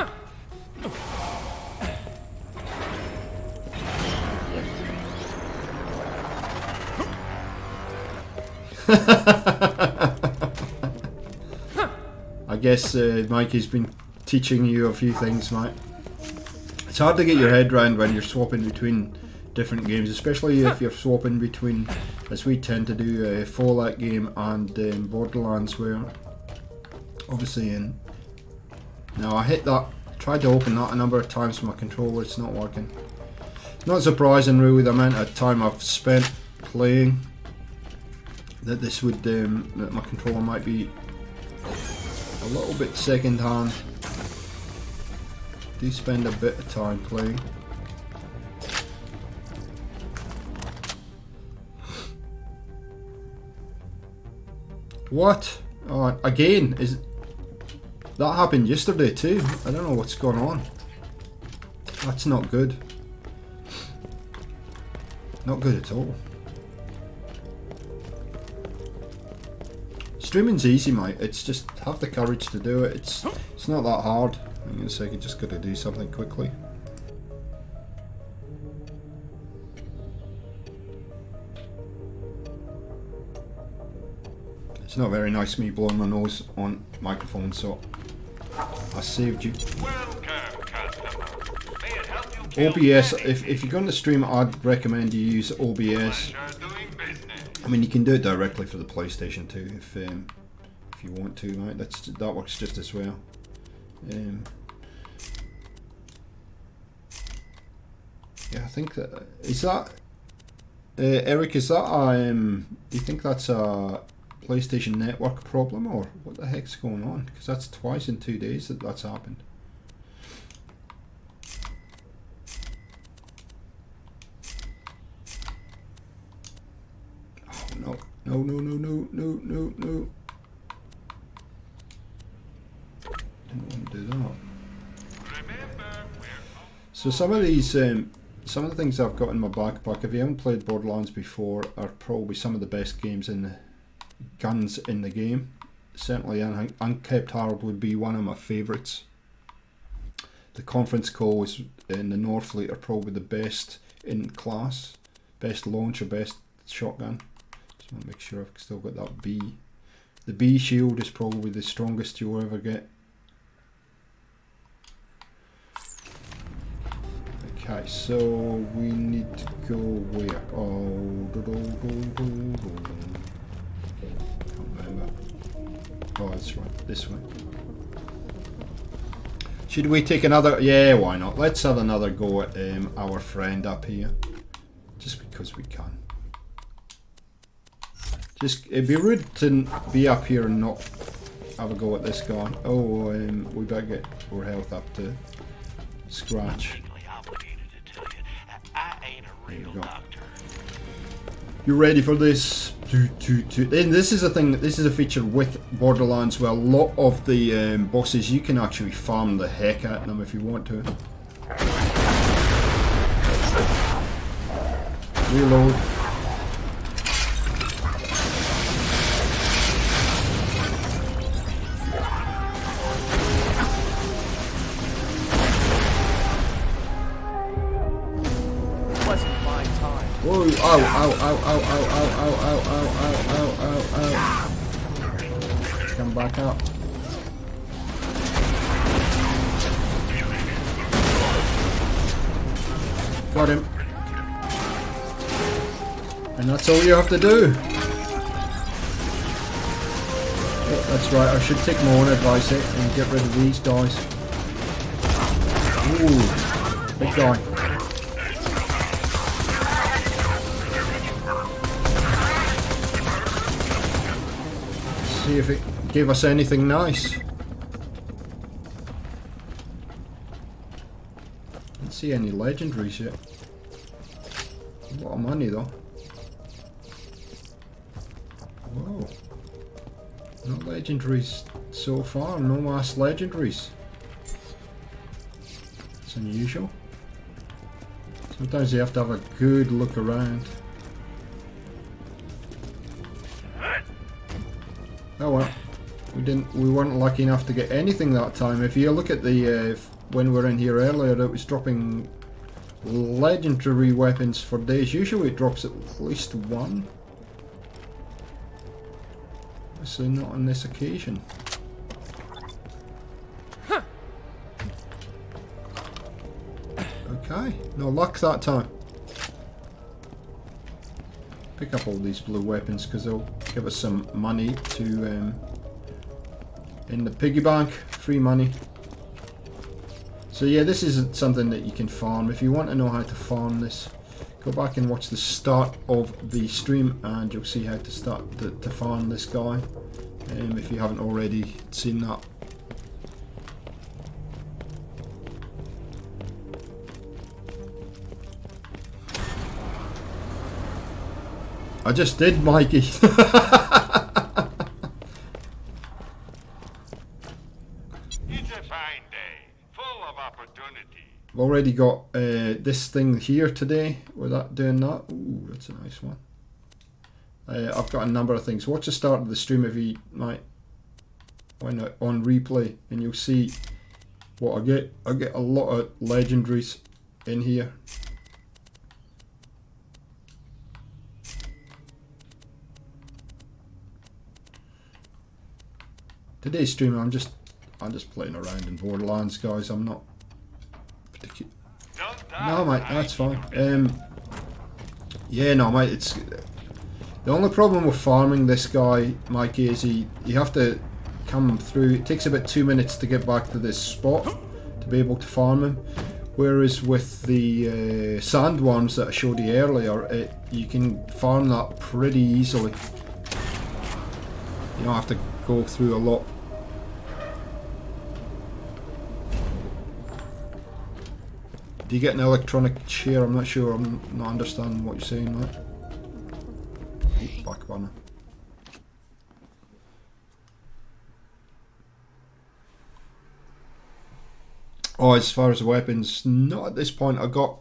Speaker 1: I guess Mikey's been teaching you a few things, mate. It's hard to get your head around when you're swapping between different games, especially if you're swapping between, as we tend to do, a Fallout game and Borderlands, where obviously now I hit that, tried to open that a number of times with my controller, it's not working. Not surprising really, the amount of time I've spent playing, that this would, that my controller might be a little bit second hand. Do spend a bit of time playing. What? Oh, again? Is that happened yesterday too? I don't know what's going on. That's not good. Not good at all. Streaming's easy, mate. It's just have the courage to do it. It's not that hard. I'm gonna say you just got to do something quickly. It's not very nice me blowing my nose on microphone, so I saved you.
Speaker 6: Welcome.
Speaker 1: OBS, if you're going to stream it, I'd recommend you use OBS. I mean, you can do it directly for the PlayStation 2 if you want to, right? That works just as well. Yeah, I think that is that. Eric, is that do you think that's a PlayStation Network problem, or what the heck's going on? Because that's twice in 2 days that's happened. Oh no! No! No! No! No! No! No! No! Didn't want to do that. So some of these, some of the things I've got in my backpack, if you haven't played Borderlands before, are probably some of the best guns in the game. Certainly Unkept Harold would be one of my favourites. The conference calls in the Northfleet are probably the best in class. Best launcher, best shotgun. Just want to make sure I've still got that B. The B shield is probably the strongest you'll ever get. Okay, so we need to go where? Oh, can't remember. Oh, that's right, this way. Should we take another? Yeah, why not? Let's have another go at our friend up here, just because we can. Just it'd be rude to be up here and not have a go at this guy. Oh, we better get our health up to scratch. There you go. You ready for this? And this is a thing. This is a feature with Borderlands where a lot of the bosses you can actually farm the heck out of them if you want to. Reload. Whoa, ow, ow, ow, ow, ow, ow, ow, ow, ow, ow, ow. Come back up. Got him. And that's all you have to do. Oh, that's right, I should take my own advice and get rid of these guys. Ooh, big guy. See if it gave us anything nice. Don't see any legendaries yet. A lot of money though. Whoa. No legendaries so far, no mass legendaries. It's unusual. Sometimes you have to have a good look around. Oh well, we weren't lucky enough to get anything that time. If you look at the when we were in here earlier, it was dropping legendary weapons for days. Usually it drops at least one. Obviously not on this occasion. Okay, no luck that time. Pick up all these blue weapons because they'll give us some money to in the piggy bank, free money. So yeah, this isn't something that you can farm. If you want to know how to farm this, go back and watch the start of the stream and you'll see how to start to farm this guy, if you haven't already seen that. I just did, Mikey.
Speaker 6: It's a fine day, full of opportunity.
Speaker 1: I've already got this thing here today. We're doing that. Ooh, that's a nice one. I've got a number of things. Watch the start of the stream if you might. Why not on replay, and you'll see what I get. I get a lot of legendaries in here. Today's stream, I'm just playing around in Borderlands, guys. I'm not particular.
Speaker 6: Don't
Speaker 1: No, mate, that's fine. Yeah, no, mate, it's... The only problem with farming this guy, Mikey, is you have to come through... It takes about 2 minutes to get back to this spot to be able to farm him. Whereas with the sandworms that I showed you earlier, you can farm that pretty easily. You don't have to go through a lot. Do you get an electronic chair? I'm not sure. I'm not understanding what you're saying, mate. Oh, back banner. Oh, as far as weapons, not at this point. I got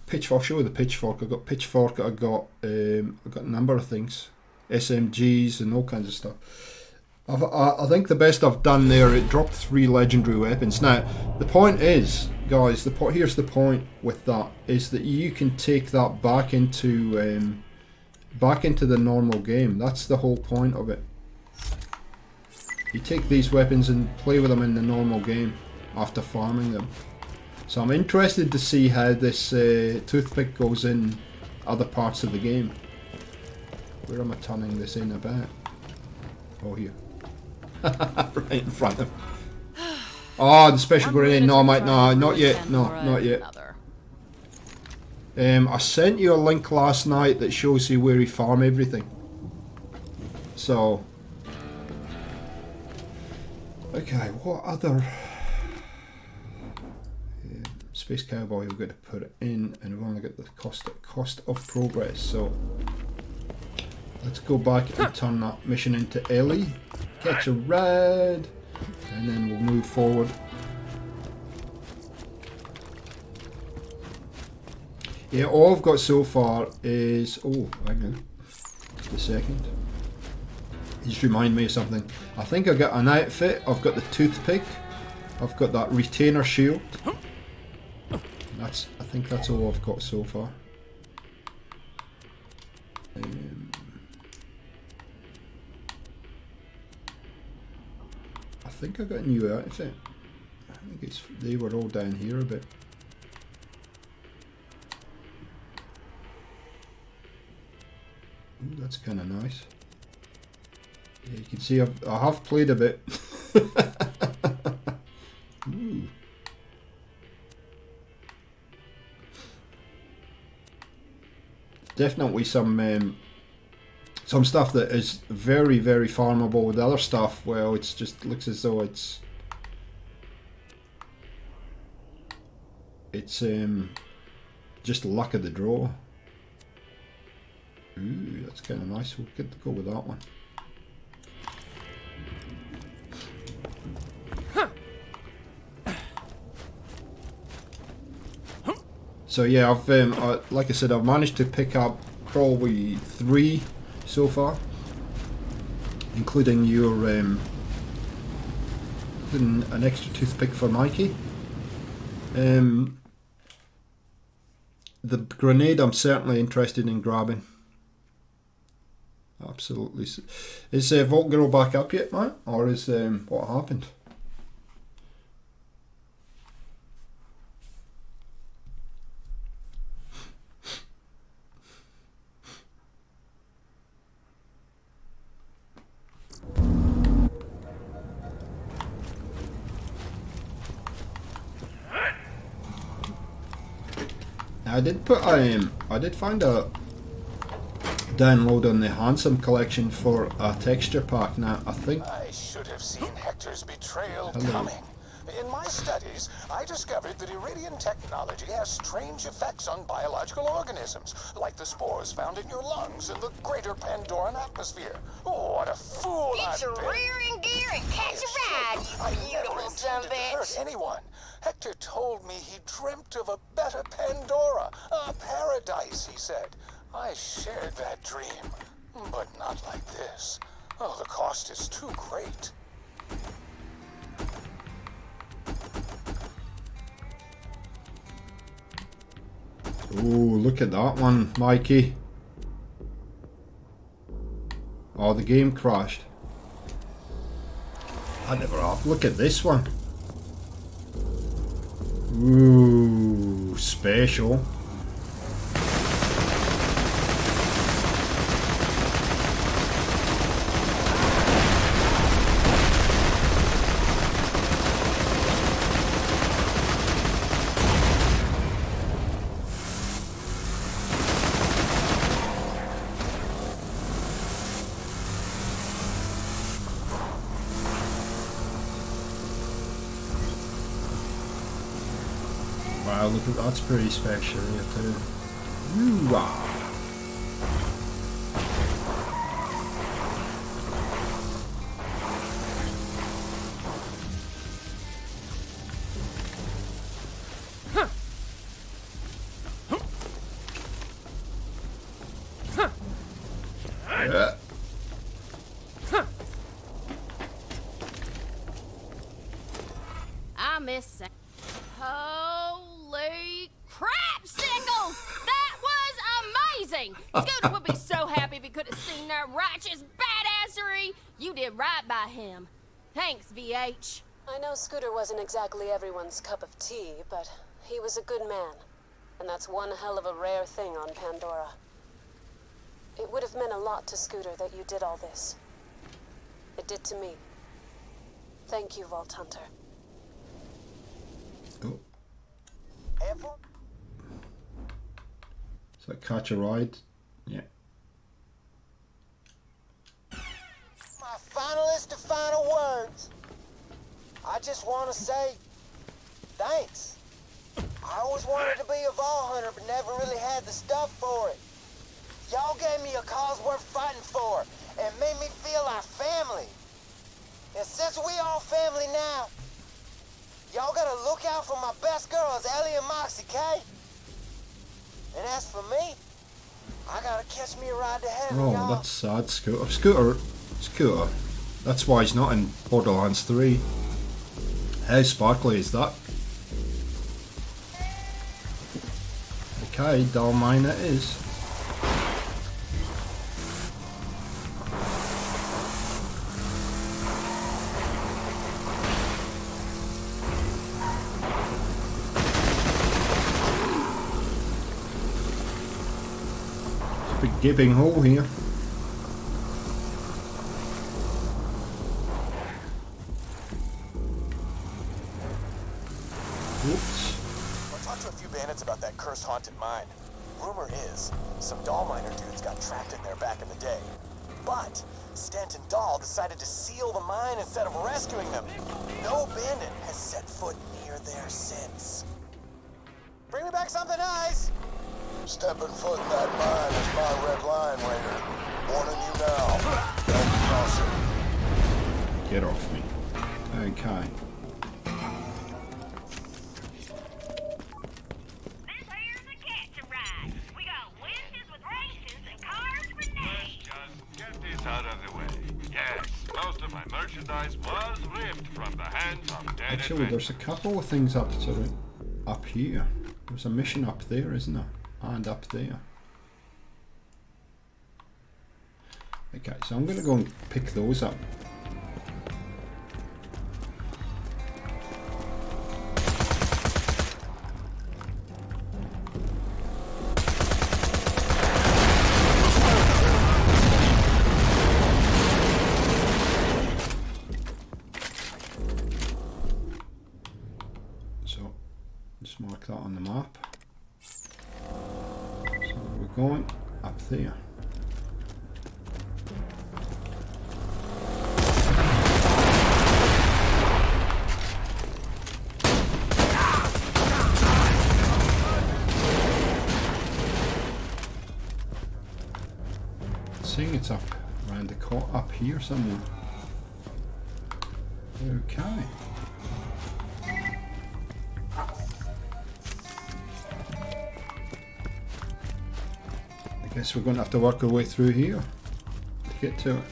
Speaker 1: pitchfork. I'll show you the pitchfork. I got pitchfork. I got a number of things, SMGs and all kinds of stuff. I think the best I've done there, it dropped 3 legendary weapons. Now, the point is, guys, here's the point with that, is that you can take that back into the normal game. That's the whole point of it. You take these weapons and play with them in the normal game after farming them. So I'm interested to see how this toothpick goes in other parts of the game. Where am I turning this in about? Oh, here. Right in front of him. Oh, the special grenade. No, mate, no, not yet. No, not yet. I sent you a link last night that shows you where you farm everything. So, okay, what other Space Cowboy? We've got to put it in, and we've only got the cost of progress. So let's go back and turn that mission into Ellie. Catch a ride, and then we'll move forward. Yeah, all I've got so far is... Oh, hang on. Just a second. You just remind me of something. I think I got an outfit. I've got the toothpick. I've got that retainer shield. I think that's all I've got so far. I think I got a new outfit. I think they were all down here a bit. Ooh, that's kind of nice. Yeah, you can see I have played a bit. Ooh. Definitely some stuff that is very, very farmable. With the other stuff, well, it's just looks as though it's just luck of the draw. Ooh, that's kind of nice. We'll get to go with that one. So yeah, I've like I said, I've managed to pick up probably 3 so far, including your including an extra toothpick for Mikey. The grenade I'm certainly interested in grabbing. Absolutely. Is Vault Girl back up yet, Matt? Or is what happened? I did put I did find a download on the Handsome collection for a texture pack. Now I think
Speaker 2: I should have seen Hector's betrayal coming. In my studies, I discovered that Iridian technology has strange effects on biological organisms, like the spores found in your lungs in the greater Pandoran atmosphere. Oh, what a fool I've
Speaker 3: Get your
Speaker 2: been.
Speaker 3: rear in gear and catch a ride,
Speaker 2: I
Speaker 3: you
Speaker 2: never
Speaker 3: beautiful son of
Speaker 2: intended
Speaker 3: a
Speaker 2: to hurt
Speaker 3: bitch.
Speaker 2: anyone. Hector told me he dreamt of a better Pandora, a paradise, he said. I shared that dream, but not like this. Oh, the cost is too great.
Speaker 1: oh, look at that one, Mikey. Oh, the game crashed. I never have. Look at this one. Ooh, special. Wow, look at that's pretty special here too. Ooh-ah. Yeah.
Speaker 4: I miss Sa- Holy crapsicles! That was amazing! Scooter would be so happy if he could have seen that righteous badassery. You did right by him. Thanks, VH.
Speaker 8: I know Scooter wasn't exactly everyone's cup of tea, but he was a good man. And that's one hell of a rare thing on Pandora. It would have meant a lot to Scooter that you did all this. It did to me. Thank you, Vault Hunter.
Speaker 1: Oh,
Speaker 3: Ever?
Speaker 1: is that catch a ride? Yeah.
Speaker 3: My finalist to final words. I just want to say thanks. I always wanted to be a Vault Hunter, but never really had the stuff for it. Y'all gave me a cause worth fighting for, and made me feel like family. And since we all family now, y'all gotta look out for my best girls, Ellie and Moxie, K. And as for me, I gotta catch me a ride to heaven,
Speaker 1: Oh,
Speaker 3: y'all.
Speaker 1: that's sad. Scooter. That's why he's not in Borderlands 3. How sparkly is that? Okay, dull mine it is. Big gaping hole here. Oops.
Speaker 9: I talked to a few bandits about that cursed haunted mine. Rumor is, some doll miner dudes got trapped in there back in the day. But Stanton Doll decided to seal the mine instead of rescuing them. No bandit has set foot near there since. Bring me back something nice!
Speaker 2: Stepping foot in that mine is my red line, Raider. Warning you now. Don't cross it.
Speaker 1: Get off me. Okay.
Speaker 10: This here's a catch a ride. We got winches with rations and cars for days.
Speaker 6: Just get this out of the way. Yes, most of my merchandise was ripped from the hands of dead
Speaker 1: Actually, there's a couple of things up here. There's a mission up there, isn't there? And up there. Okay, so I'm going to go and pick those up. So, just mark that on the map. So we're going up there. Seeing it's up around the up here somewhere. Okay. I guess we're going to have to work our way through here to get to it.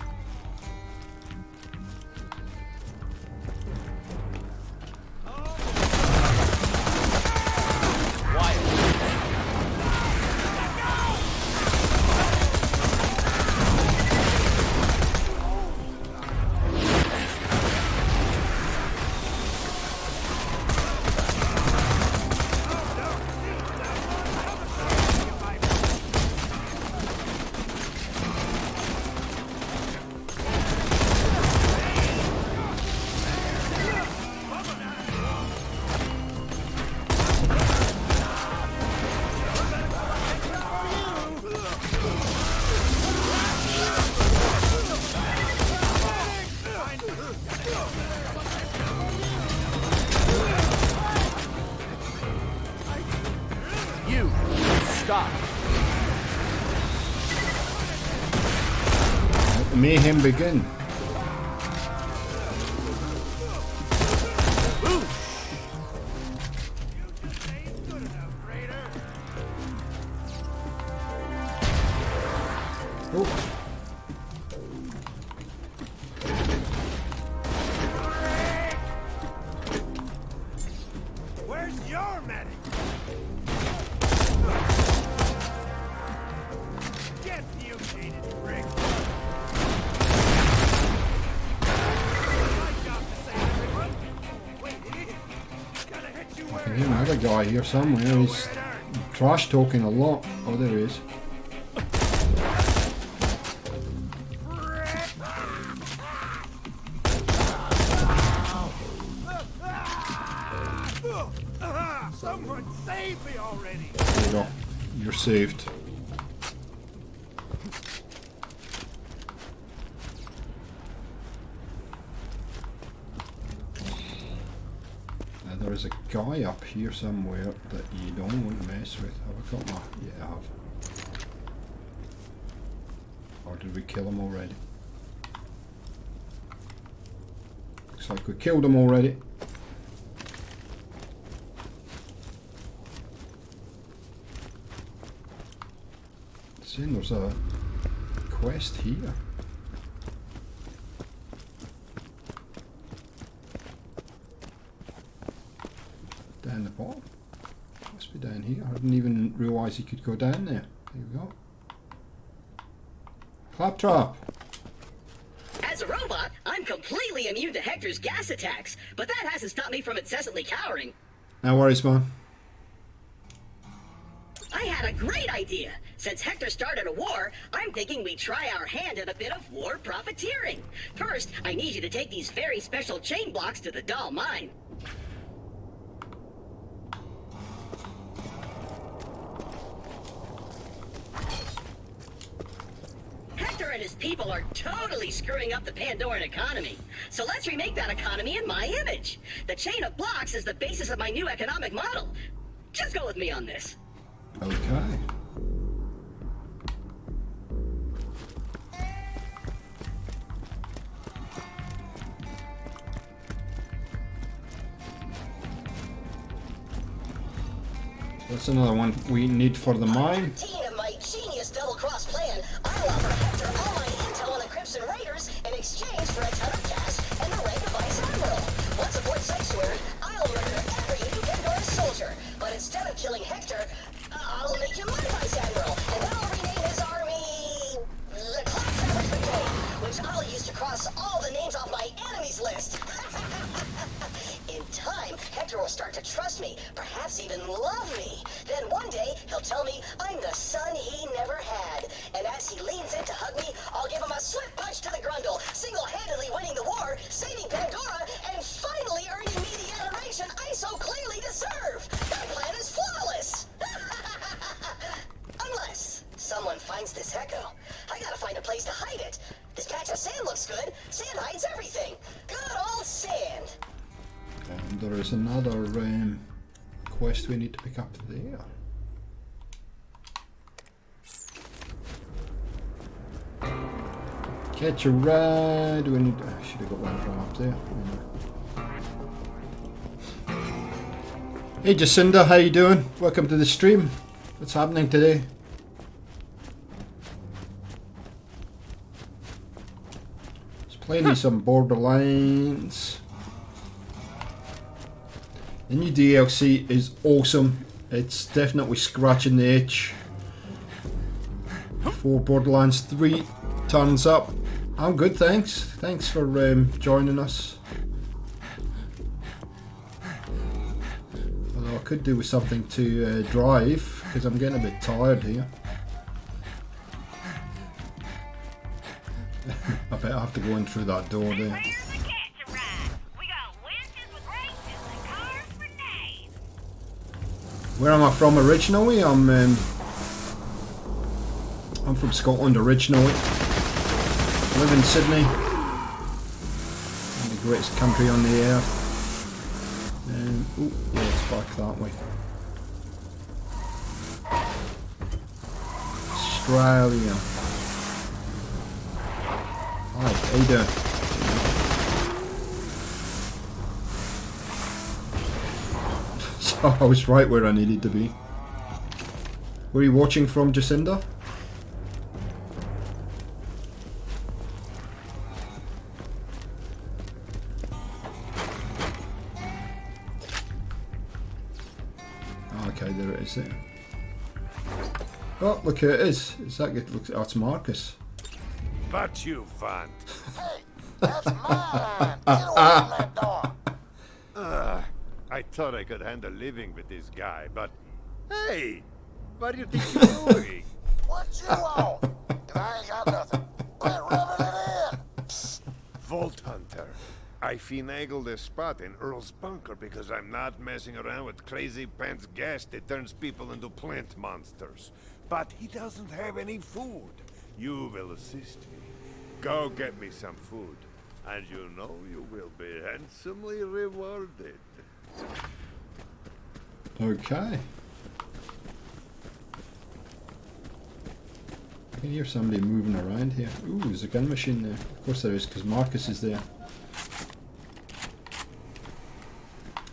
Speaker 1: mayhem begin. Oh.
Speaker 5: Where's your medic? Get mutated, prick. My job to save everyone. Wait, it is. Gotta hit you where
Speaker 1: There's another guy here somewhere. He's trash talking a lot. Oh, there he is.
Speaker 5: Someone save me already!
Speaker 1: There you go. You're saved. Now there is a guy up here somewhere that you don't want to mess with. Have I got my... Yeah, I have. Or did we kill him already? Looks like we killed him already. Seeing there's a quest here. Down the bottom. Must be down here. I didn't even realise you could go down there. There we go. Claptrap!
Speaker 11: As a robot, I'm completely immune to Hector's gas attacks, but that hasn't stopped me from incessantly cowering.
Speaker 1: No worries, man.
Speaker 11: I had a great idea. Since Hector started a war, I'm thinking we try our hand at a bit of war profiteering. First, I need you to take these very special chain blocks to the doll mine. Hector and his people are totally screwing up the Pandoran economy. So let's remake that economy in my image. The chain of blocks is the basis of my new economic model. Just go with me on this.
Speaker 1: Okay. That's another one we need for the mine.
Speaker 11: Of my genius double-cross plan, I'll offer Hector all my intel on the Crimson Raiders in exchange for a ton of cash and the rank of Vice Admiral. Once aboard Sanctuary, I'll murder every new Pandora soldier. But instead of killing Hector, I'll make him my Vice Admiral, and then I'll rename his army the Claptrap Brigade, which I'll use to cross all the names off my enemies list. In time, Hector will start to trust me, perhaps even love me. Then one day, he'll tell me I'm the son he never had. And as he leans in to hug me, I'll give him a swift punch to the grundle, single-handedly winning the war, saving Pandora, and finally earning me the adoration I so clearly deserve. That plan is flawless. Unless someone finds this echo. I gotta find a place to hide it. This patch of sand looks good. Sand hides everything. Good old sand.
Speaker 1: And there is another quest we need to pick up there. Catch a ride. We need. I should have got one from up there. Hey Jacinda, how you doing? Welcome to the stream. What's happening today? Let's play me some Borderlands. The new DLC is awesome. It's definitely scratching the itch before Borderlands 3 turns up. I'm good, thanks. Thanks for joining us. Although I could do with something to drive, because I'm getting a bit tired here. I bet I have to go in through that door there. Where am I from originally? I'm from Scotland originally. I live in Sydney, the greatest country on the earth. Oh, yeah, it's back that way. Australia. Hi, how you doing? So I was right where I needed to be. Were you watching from, Jacinda? Okay, there it is there. Oh, look who it is. Is that good? Looks, oh, it's Marcus.
Speaker 6: But you want.
Speaker 2: Hey, that's mine. Get away from that door.
Speaker 6: I thought I could handle living with this guy, but hey, what do you think you're doing?
Speaker 2: What you want? 'Cause I ain't got nothing. Quit rubbing it in.
Speaker 6: Vault Hunter. I finagled a spot in Earl's bunker because I'm not messing around with crazy pants gas that turns people into plant monsters. But he doesn't have any food. You will assist me. Go get me some food, and you know you will be handsomely rewarded.
Speaker 1: Okay. I can hear somebody moving around here. Ooh, there's a gun machine there. Of course there is, because Marcus is there.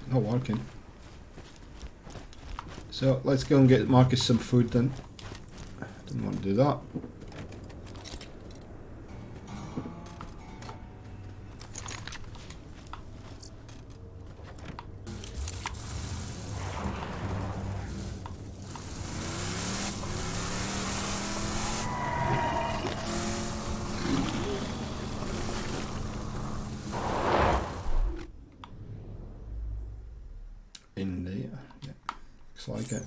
Speaker 1: Not working. So let's go and get Marcus some food then. Didn't want to do that. In there, yeah, looks like it.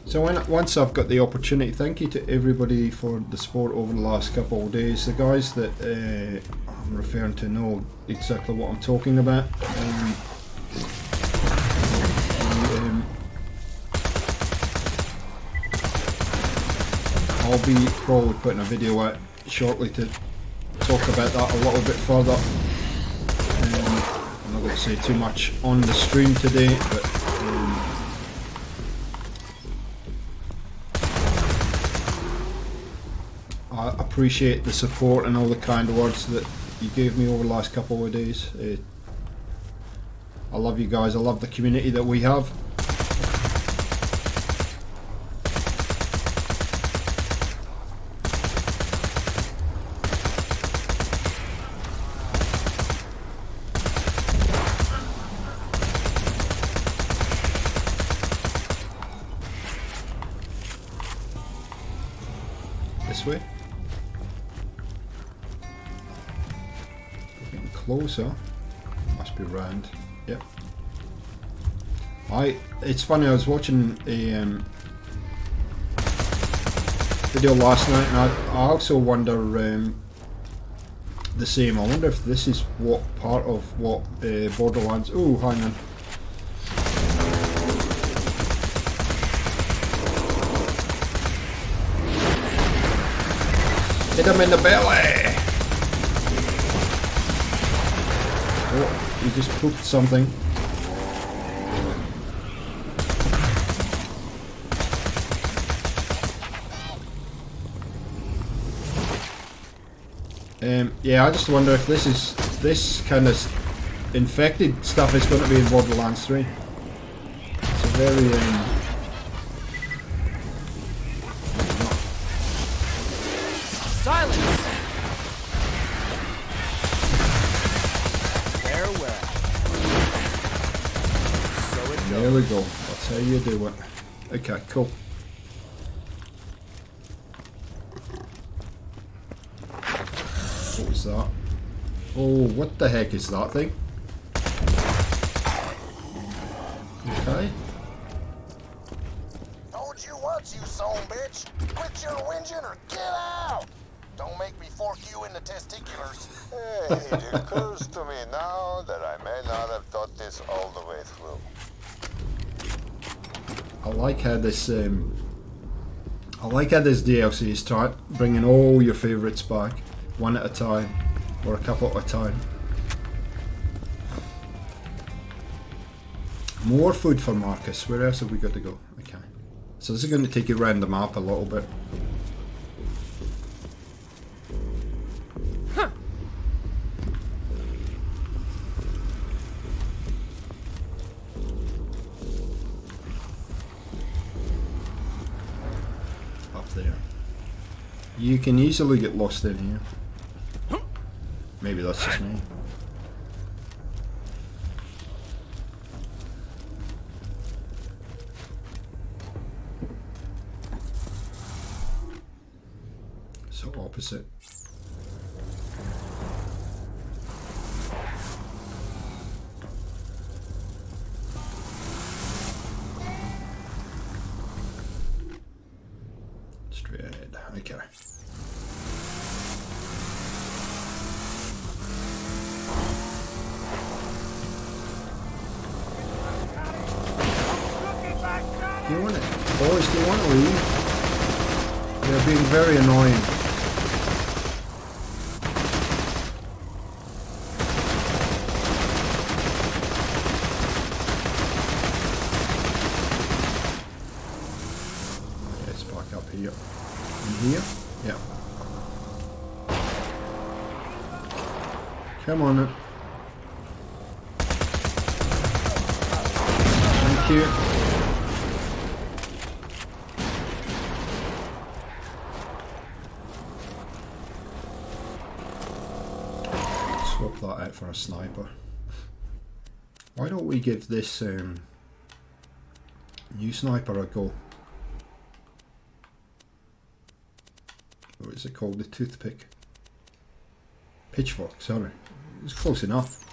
Speaker 1: So once I've got the opportunity, thank you to everybody for the support over the last couple of days. The guys that I'm referring to know exactly what I'm talking about. I'll be probably putting a video out shortly to talk about that a little bit further. I'm not going to say too much on the stream today, but I appreciate the support and all the kind words that you gave me over the last couple of days. I love you guys, I love the community that we have. Way. Getting closer. Must be round. Yep. It's funny, I was watching a video last night and I also wonder the same. I wonder if this is what part of what Borderlands. Oh, hang on. Hit him in the belly! Oh, he just pooped something. Yeah, I just wonder if this kind of infected stuff is going to be in Borderlands 3. It's a very
Speaker 5: Silence! Farewell. So it goes.
Speaker 1: There we go. That's how you do it. Okay, cool. What was that? Oh, what the heck is that thing? Okay.
Speaker 2: Told you once, you son bitch. Quit your whinging or get out. Don't make me fork you in the testiculars.
Speaker 6: Hey, it occurs to me now that I may not have thought this all the way through.
Speaker 1: I like how this DLC start bringing all your favourites back, one at a time, or a couple at a time. More food for Marcus. Where else have we got to go? Okay. So this is going to take you around the map a little bit. You can easily get lost in here. Maybe that's just me. So opposite. Straight ahead. Okay. Do you want it? Boys, do you want to leave? They're being very annoying. Okay, it's back up here. In here? Yeah. Come on then. Thank you. Swap that out for a sniper. Why don't we give this new sniper a go? What is it called? The toothpick. Pitchfork, sorry. It's close enough.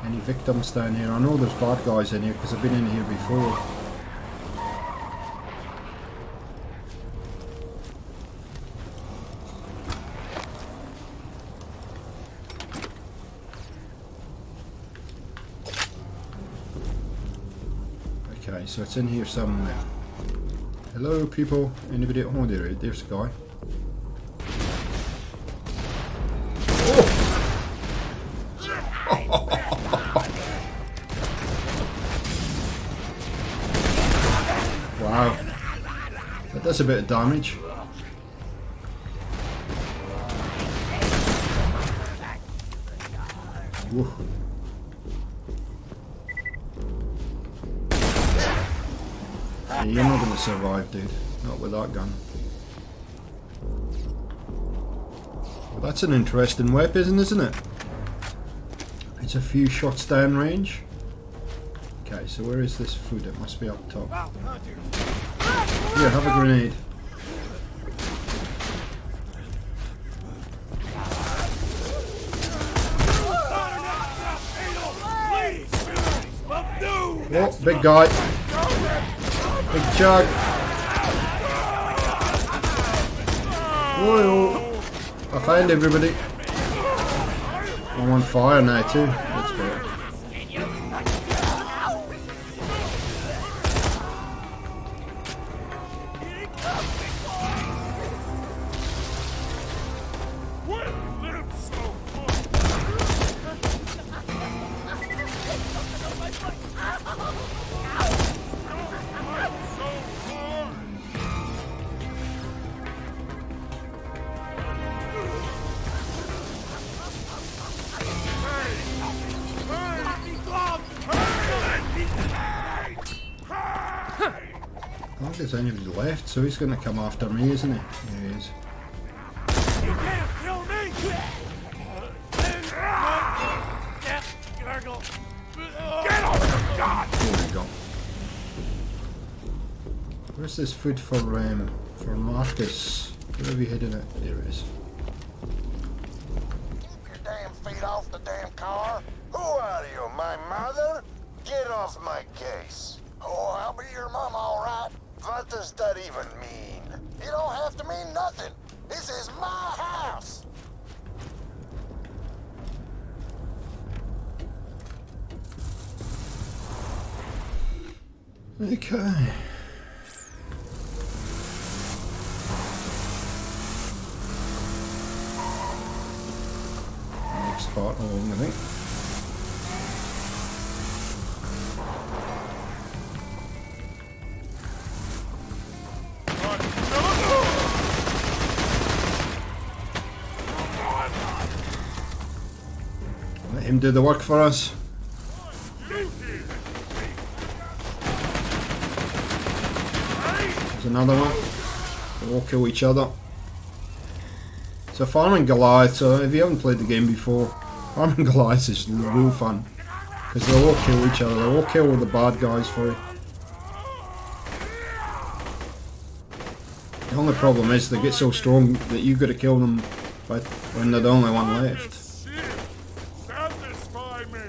Speaker 1: Any victims down here? I know there's bad guys in here because I've been in here before. Okay, so it's in here somewhere. Hello people, anybody at home there? There's a guy. Oh! Wow, that does a bit of damage. Whoa. Yeah, you're not going to survive, dude. Not with that gun. Well, that's an interesting weapon, isn't it? It's a few shots down range. Okay, so where is this food? It must be up top. Here, have a grenade. Oh, big guy. Big chug. Whoa. I found everybody. I'm on fire now too. That's better. I don't think there's anybody left, so he's going to come after me, isn't he? There he is.
Speaker 5: You can't kill me! Get over the god!
Speaker 1: There we go. Where's this food for Marcus? Where have you hidden it? There it is.
Speaker 6: Keep your damn feet off the damn car. Who are you, my mother? Get off my case.
Speaker 2: Oh, I'll be your mom, all right.
Speaker 6: What does that even mean?
Speaker 2: You don't have to mean nothing. This is my house.
Speaker 1: Okay. Next part along, I think. Let him do the work for us. There's another one. They all kill each other. So farming Goliath, so if you haven't played the game before, farming Goliath is real fun. Because they all kill each other, they all kill all the bad guys for you. The only problem is they get so strong that you've got to kill them when they're the only one left.
Speaker 6: Satisfy me.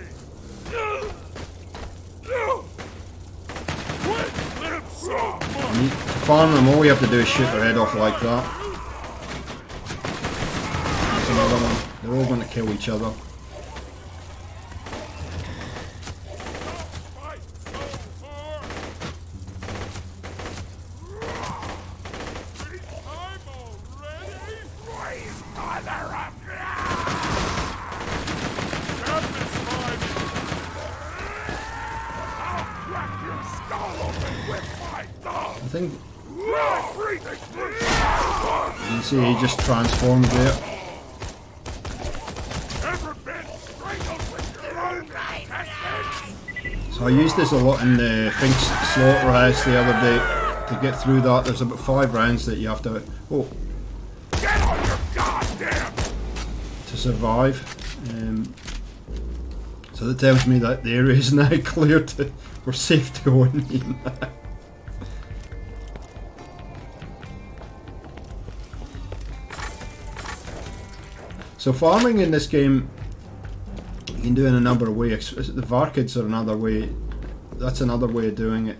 Speaker 1: To farm them, all you have to do is shoot their head off like that. There's another one. They're all going to kill each other. I think you can see he just transformed there. So I used this a lot in the Finks slaughterhouse the other day to get through that. There's about 5 rounds that you have to to survive. So that tells me that the area is now cleared. We're safe to go in here now. So farming in this game, you can do in a number of ways. The Varkids are another way. That's another way of doing it.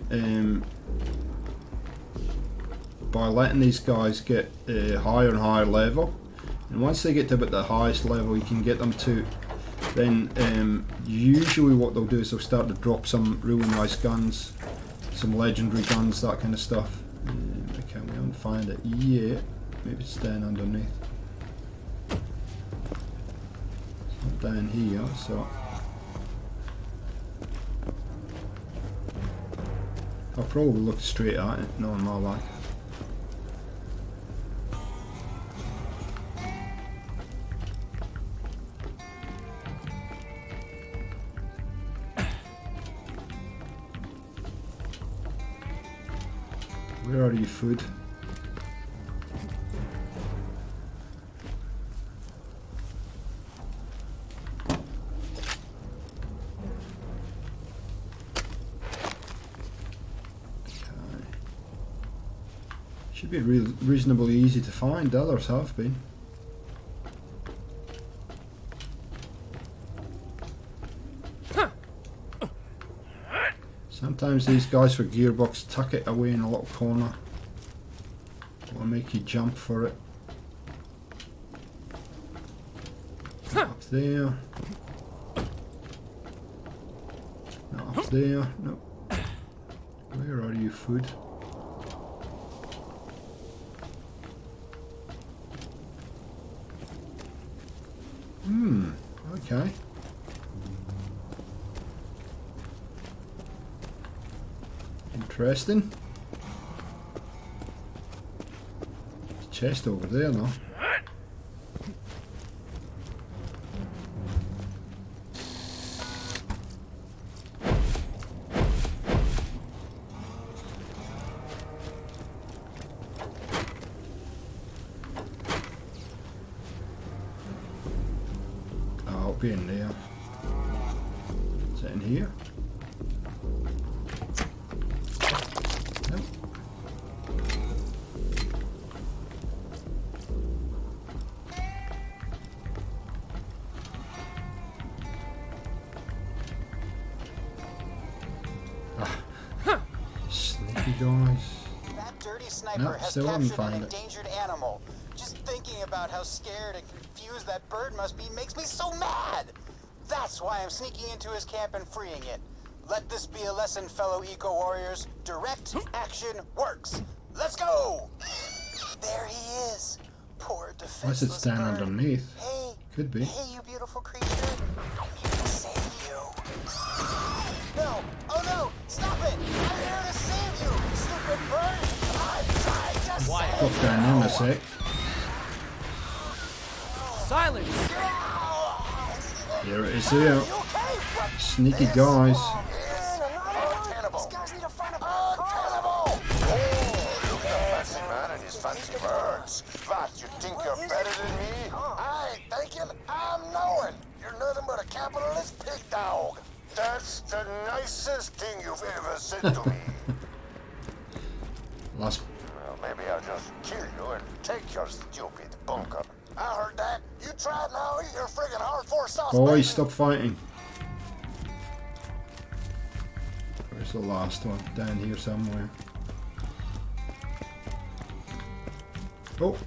Speaker 1: By letting these guys get higher and higher level, and once they get to about the highest level, you can get them to. Then usually what they'll do is they'll start to drop some really nice guns, some legendary guns, that kind of stuff. Okay, we haven't found it yet. Maybe it's down underneath. Down here, so I'll probably look straight at it, knowing my luck. Where are you, food? Should be reasonably easy to find, others have been. Sometimes these guys for Gearbox tuck it away in a little corner. Will make you jump for it. Not up there. Not up there. No. Where are you, food? Okay. Interesting. There's a chest over there now. In there. Is it in here? Nope. Sneaky guys.
Speaker 3: That dirty sniper
Speaker 1: Nope,
Speaker 3: has
Speaker 1: still haven't
Speaker 3: captured an
Speaker 1: found it.
Speaker 3: endangered animal. Just thinking about how scared and confused that bird must be makes me so mad. That's why I'm sneaking into his camp and freeing it. Let this be a lesson, fellow eco-warriors. Direct action works. Let's go! There he is. Poor defenseless
Speaker 1: Unless it's down
Speaker 3: bird.
Speaker 1: underneath.
Speaker 3: Hey,
Speaker 1: Could be.
Speaker 3: hey, you beautiful creature. I'm here to save you. No! Oh no! Stop it! I'm here to save you, stupid bird! I'm trying to save
Speaker 1: Pop down in a sec.
Speaker 5: Silence!
Speaker 1: Here it is here. Sneaky guys.
Speaker 3: These guys need to find a cannibal!
Speaker 6: to me.
Speaker 1: Last.
Speaker 6: Well, maybe I'll just kill you and take your stupid bunker.
Speaker 9: I heard that. You tried now, eat your friggin' hardcore sauce.
Speaker 1: Boys,
Speaker 9: bacon.
Speaker 1: stop fighting. Where's the last one? Down here somewhere. Oh.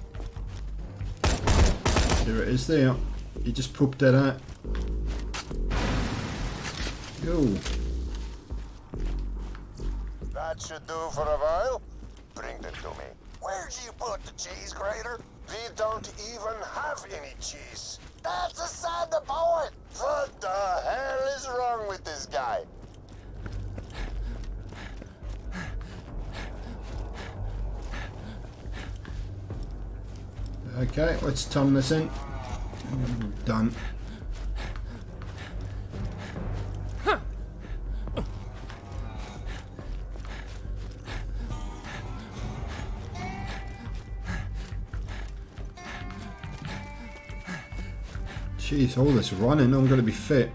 Speaker 1: There it is there. He just pooped it out. Go.
Speaker 6: That should do for a while. Bring them to me.
Speaker 9: Where'd you put the cheese grater?
Speaker 6: We don't even have any cheese.
Speaker 9: That's aside the point.
Speaker 6: What the hell is wrong with this guy?
Speaker 1: Okay, let's turn this in. Done. Jeez, all this running, I'm gonna be fit.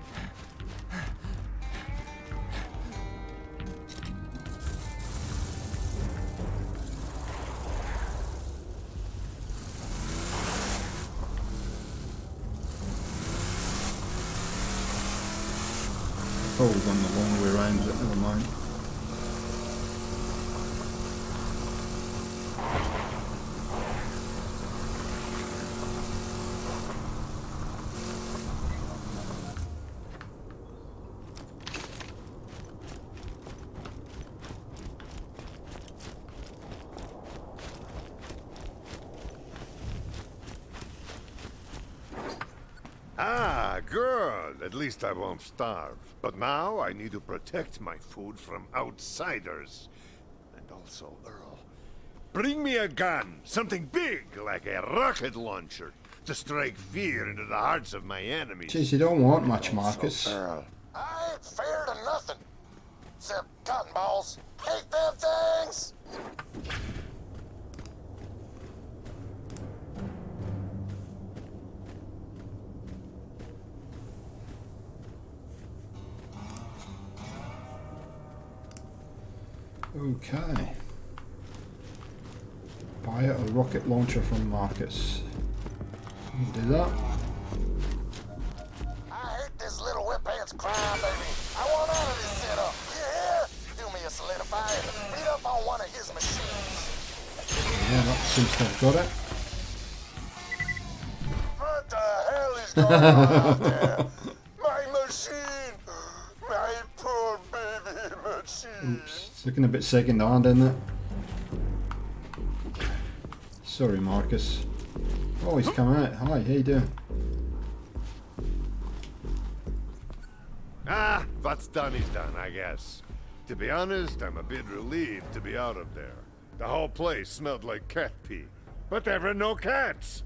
Speaker 1: Probably gone the long way around, but never mind.
Speaker 6: Ah, good. At least I won't starve. But now I need to protect my food from outsiders. And also, Earl, bring me a gun. Something big, like a rocket launcher, to strike fear into the hearts of my enemies.
Speaker 1: Jeez, you don't want much, Marcus.
Speaker 6: Earl,
Speaker 9: I ain't fair to nothing. Except cotton balls. Hate them things!
Speaker 1: Okay. Buy a rocket launcher from Marcus. Do that.
Speaker 9: I hate this little whip pants crying, baby. I want out of this setup. You hear? Do me a solidify and beat up on one of his machines.
Speaker 1: Yeah, that seems to have got it.
Speaker 6: what the hell is going on out there? My machine! My poor baby machine!
Speaker 1: Oops, it's looking a bit second hand, isn't it? Sorry, Marcus. Oh, he's come out. Hi, how you doing?
Speaker 6: Ah, what's done is done, I guess. To be honest, I'm a bit relieved to be out of there. The whole place smelled like cat pee. But there were no cats!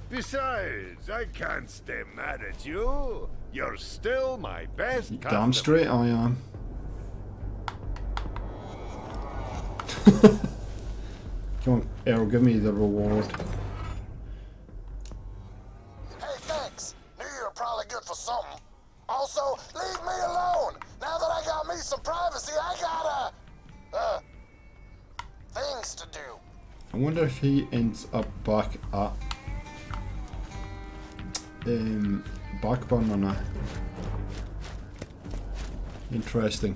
Speaker 6: Besides, I can't stay mad at you. You're still my best customer.
Speaker 1: Damn straight I am. Come on, Earl, give me the reward.
Speaker 9: Hey, thanks. Knew you were probably good for something. Also, leave me alone. Now that I got me some privacy, I got things to do.
Speaker 1: I wonder if he ends up back at Backburn or not. Interesting.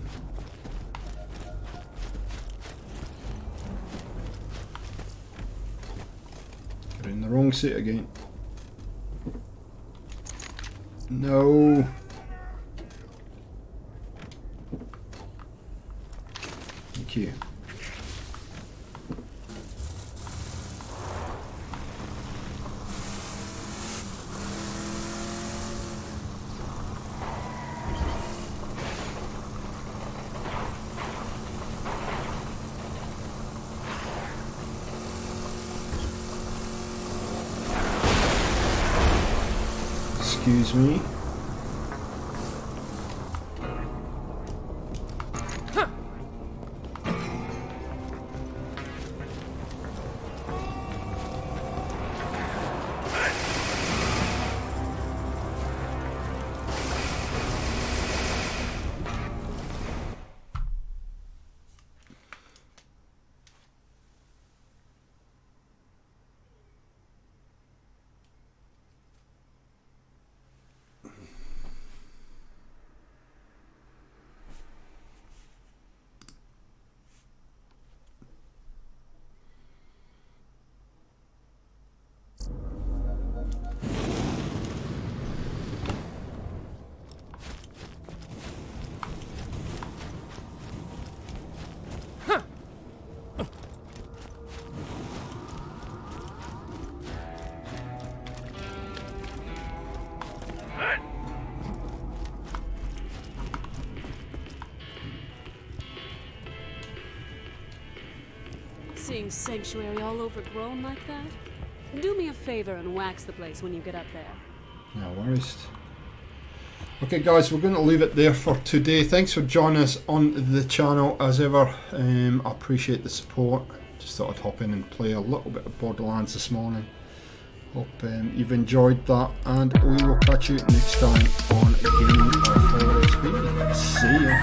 Speaker 1: Got in the wrong seat again. No. Thank you. Excuse me.
Speaker 12: seeing Sanctuary all overgrown like that? Do me a favor and wax the place when you get up there.
Speaker 1: No worries. Okay guys, we're going to leave it there for today. Thanks for joining us on the channel as ever. I appreciate the support. Just thought I'd hop in and play a little bit of Borderlands this morning. Hope you've enjoyed that, and we will catch you next time on Gaming or Experience. See ya.